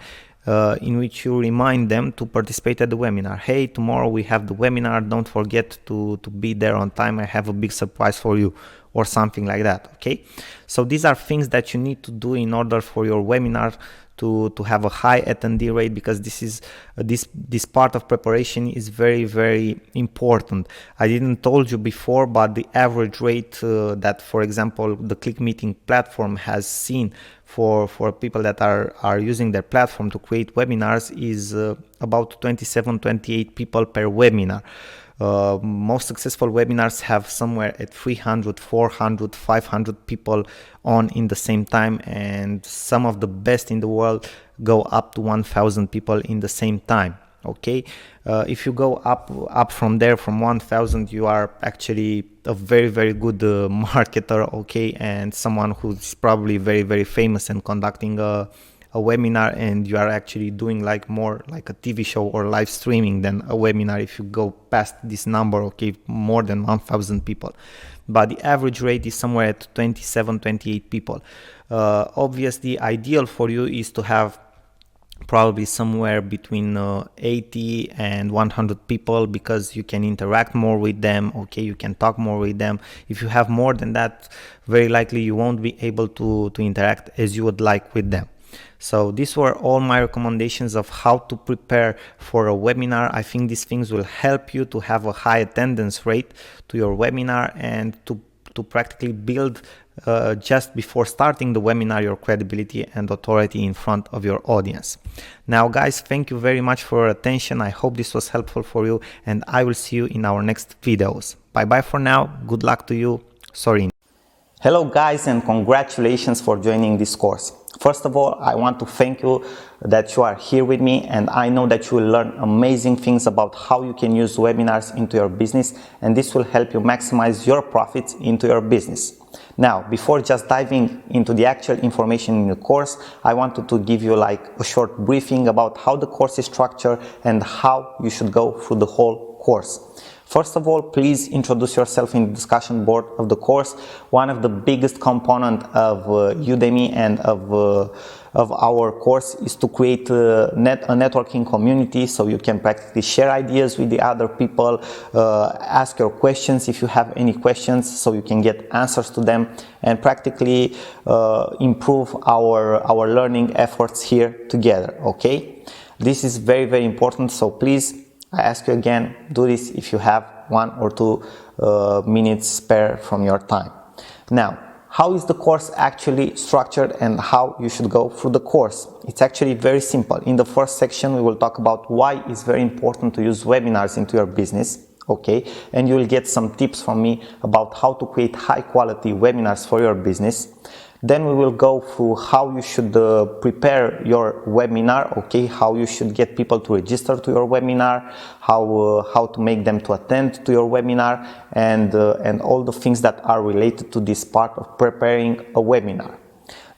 [SPEAKER 2] in which you remind them to participate at the webinar. Hey, tomorrow we have the webinar, don't forget to be there on time, I have a big surprise for you, or something like that. Okay, so these are things that you need to do in order for your webinar to have a high attendee rate, because this is this part of preparation is very, very important. I didn't told you before, but the average rate that, for example, the ClickMeeting platform has seen for people that are using their platform to create webinars is about 27-28 people per webinar. Most successful webinars have somewhere at 300, 400, 500 people on in the same time, and some of the best in the world go up to 1,000 people in the same time. Okay, if you go up from there, from 1,000, you are actually a very, very good marketer, okay, and someone who's probably very, very famous and conducting a webinar, and you are actually doing like more like a TV show or live streaming than a webinar if you go past this number, okay, more than 1,000 people. But the average rate is somewhere at 27-28 people. Obviously, ideal for you is to have probably somewhere between 80 and 100 people, because you can interact more with them, okay, you can talk more with them. If you have more than that, very likely you won't be able to interact as you would like with them. So these were all my recommendations of how to prepare for a webinar. I think these things will help you to have a high attendance rate to your webinar, and to practically build just before starting the webinar your credibility and authority in front of your audience. Now guys, thank you very much for your attention. I hope this was helpful for you, and I will see you in our next videos. Bye bye for now. Good luck to you. Sorin.
[SPEAKER 3] Hello guys, and congratulations for joining this course. First of all, I want to thank you that you are here with me, and I know that you will learn amazing things about how you can use webinars into your business, and this will help you maximize your profits into your business. Now, before just diving into the actual information in the course, I wanted to give you like a short briefing about how the course is structured and how you should go through the whole course. First of all, please introduce yourself in the discussion board of the course. One of the biggest components of Udemy and of our course is to create a networking community, so you can practically share ideas with the other people, ask your questions if you have any questions, so you can get answers to them, and practically improve our learning efforts here together. Okay, this is very, very important, so please, I ask you again, do this if you have 1 or 2 minutes spare from your time. Now, how is the course actually structured and how you should go through the course? It's actually very simple. In the first section, we will talk about why it's very important to use webinars into your business. Okay, and you will get some tips from me about how to create high quality webinars for your business. Then we will go through how you should prepare your webinar, okay, how you should get people to register to your webinar, how to make them to attend to your webinar, and all the things that are related to this part of preparing a webinar.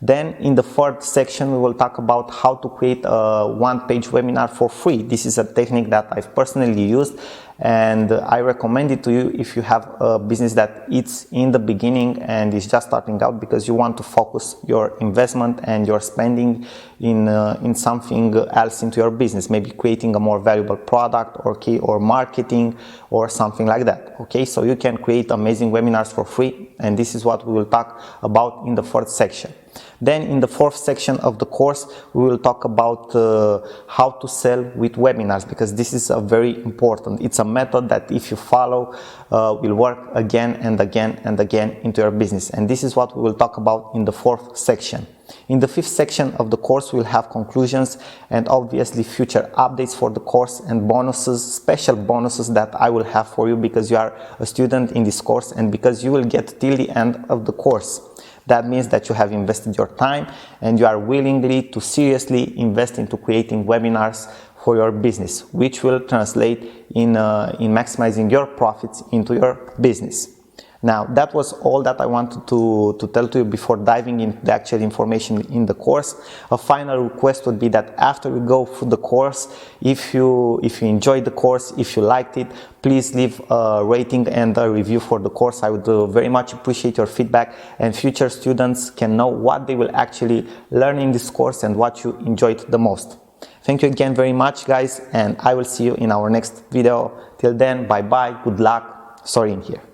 [SPEAKER 3] Then in the third section, we will talk about how to create a one-page webinar for free. This is a technique that I've personally used, and I recommend it to you if you have a business that it's in the beginning and is just starting out, because you want to focus your investment and your spending in something else into your business, maybe creating a more valuable product, or marketing or something like that. Okay, so you can create amazing webinars for free, and this is what we will talk about in the fourth section. Then in the fourth section of the course, we will talk about how to sell with webinars, because this is a very important. It's a method that if you follow will work again and again and again into your business, and this is what we will talk about in the fourth section. In the fifth section of the course, we'll have conclusions and obviously future updates for the course and bonuses, special bonuses that I will have for you because you are a student in this course and because you will get till the end of the course. That means that you have invested your time and you are willingly to seriously invest into creating webinars for your business, which will translate in maximizing your profits into your business. Now, that was all that I wanted to tell to you before diving into the actual information in the course. A final request would be that after you go through the course, if you enjoyed the course, if you liked it, please leave a rating and a review for the course. I would very much appreciate your feedback, and future students can know what they will actually learn in this course and what you enjoyed the most. Thank you again very much, guys, and I will see you in our next video. Till then, bye bye, good luck, Sorin here.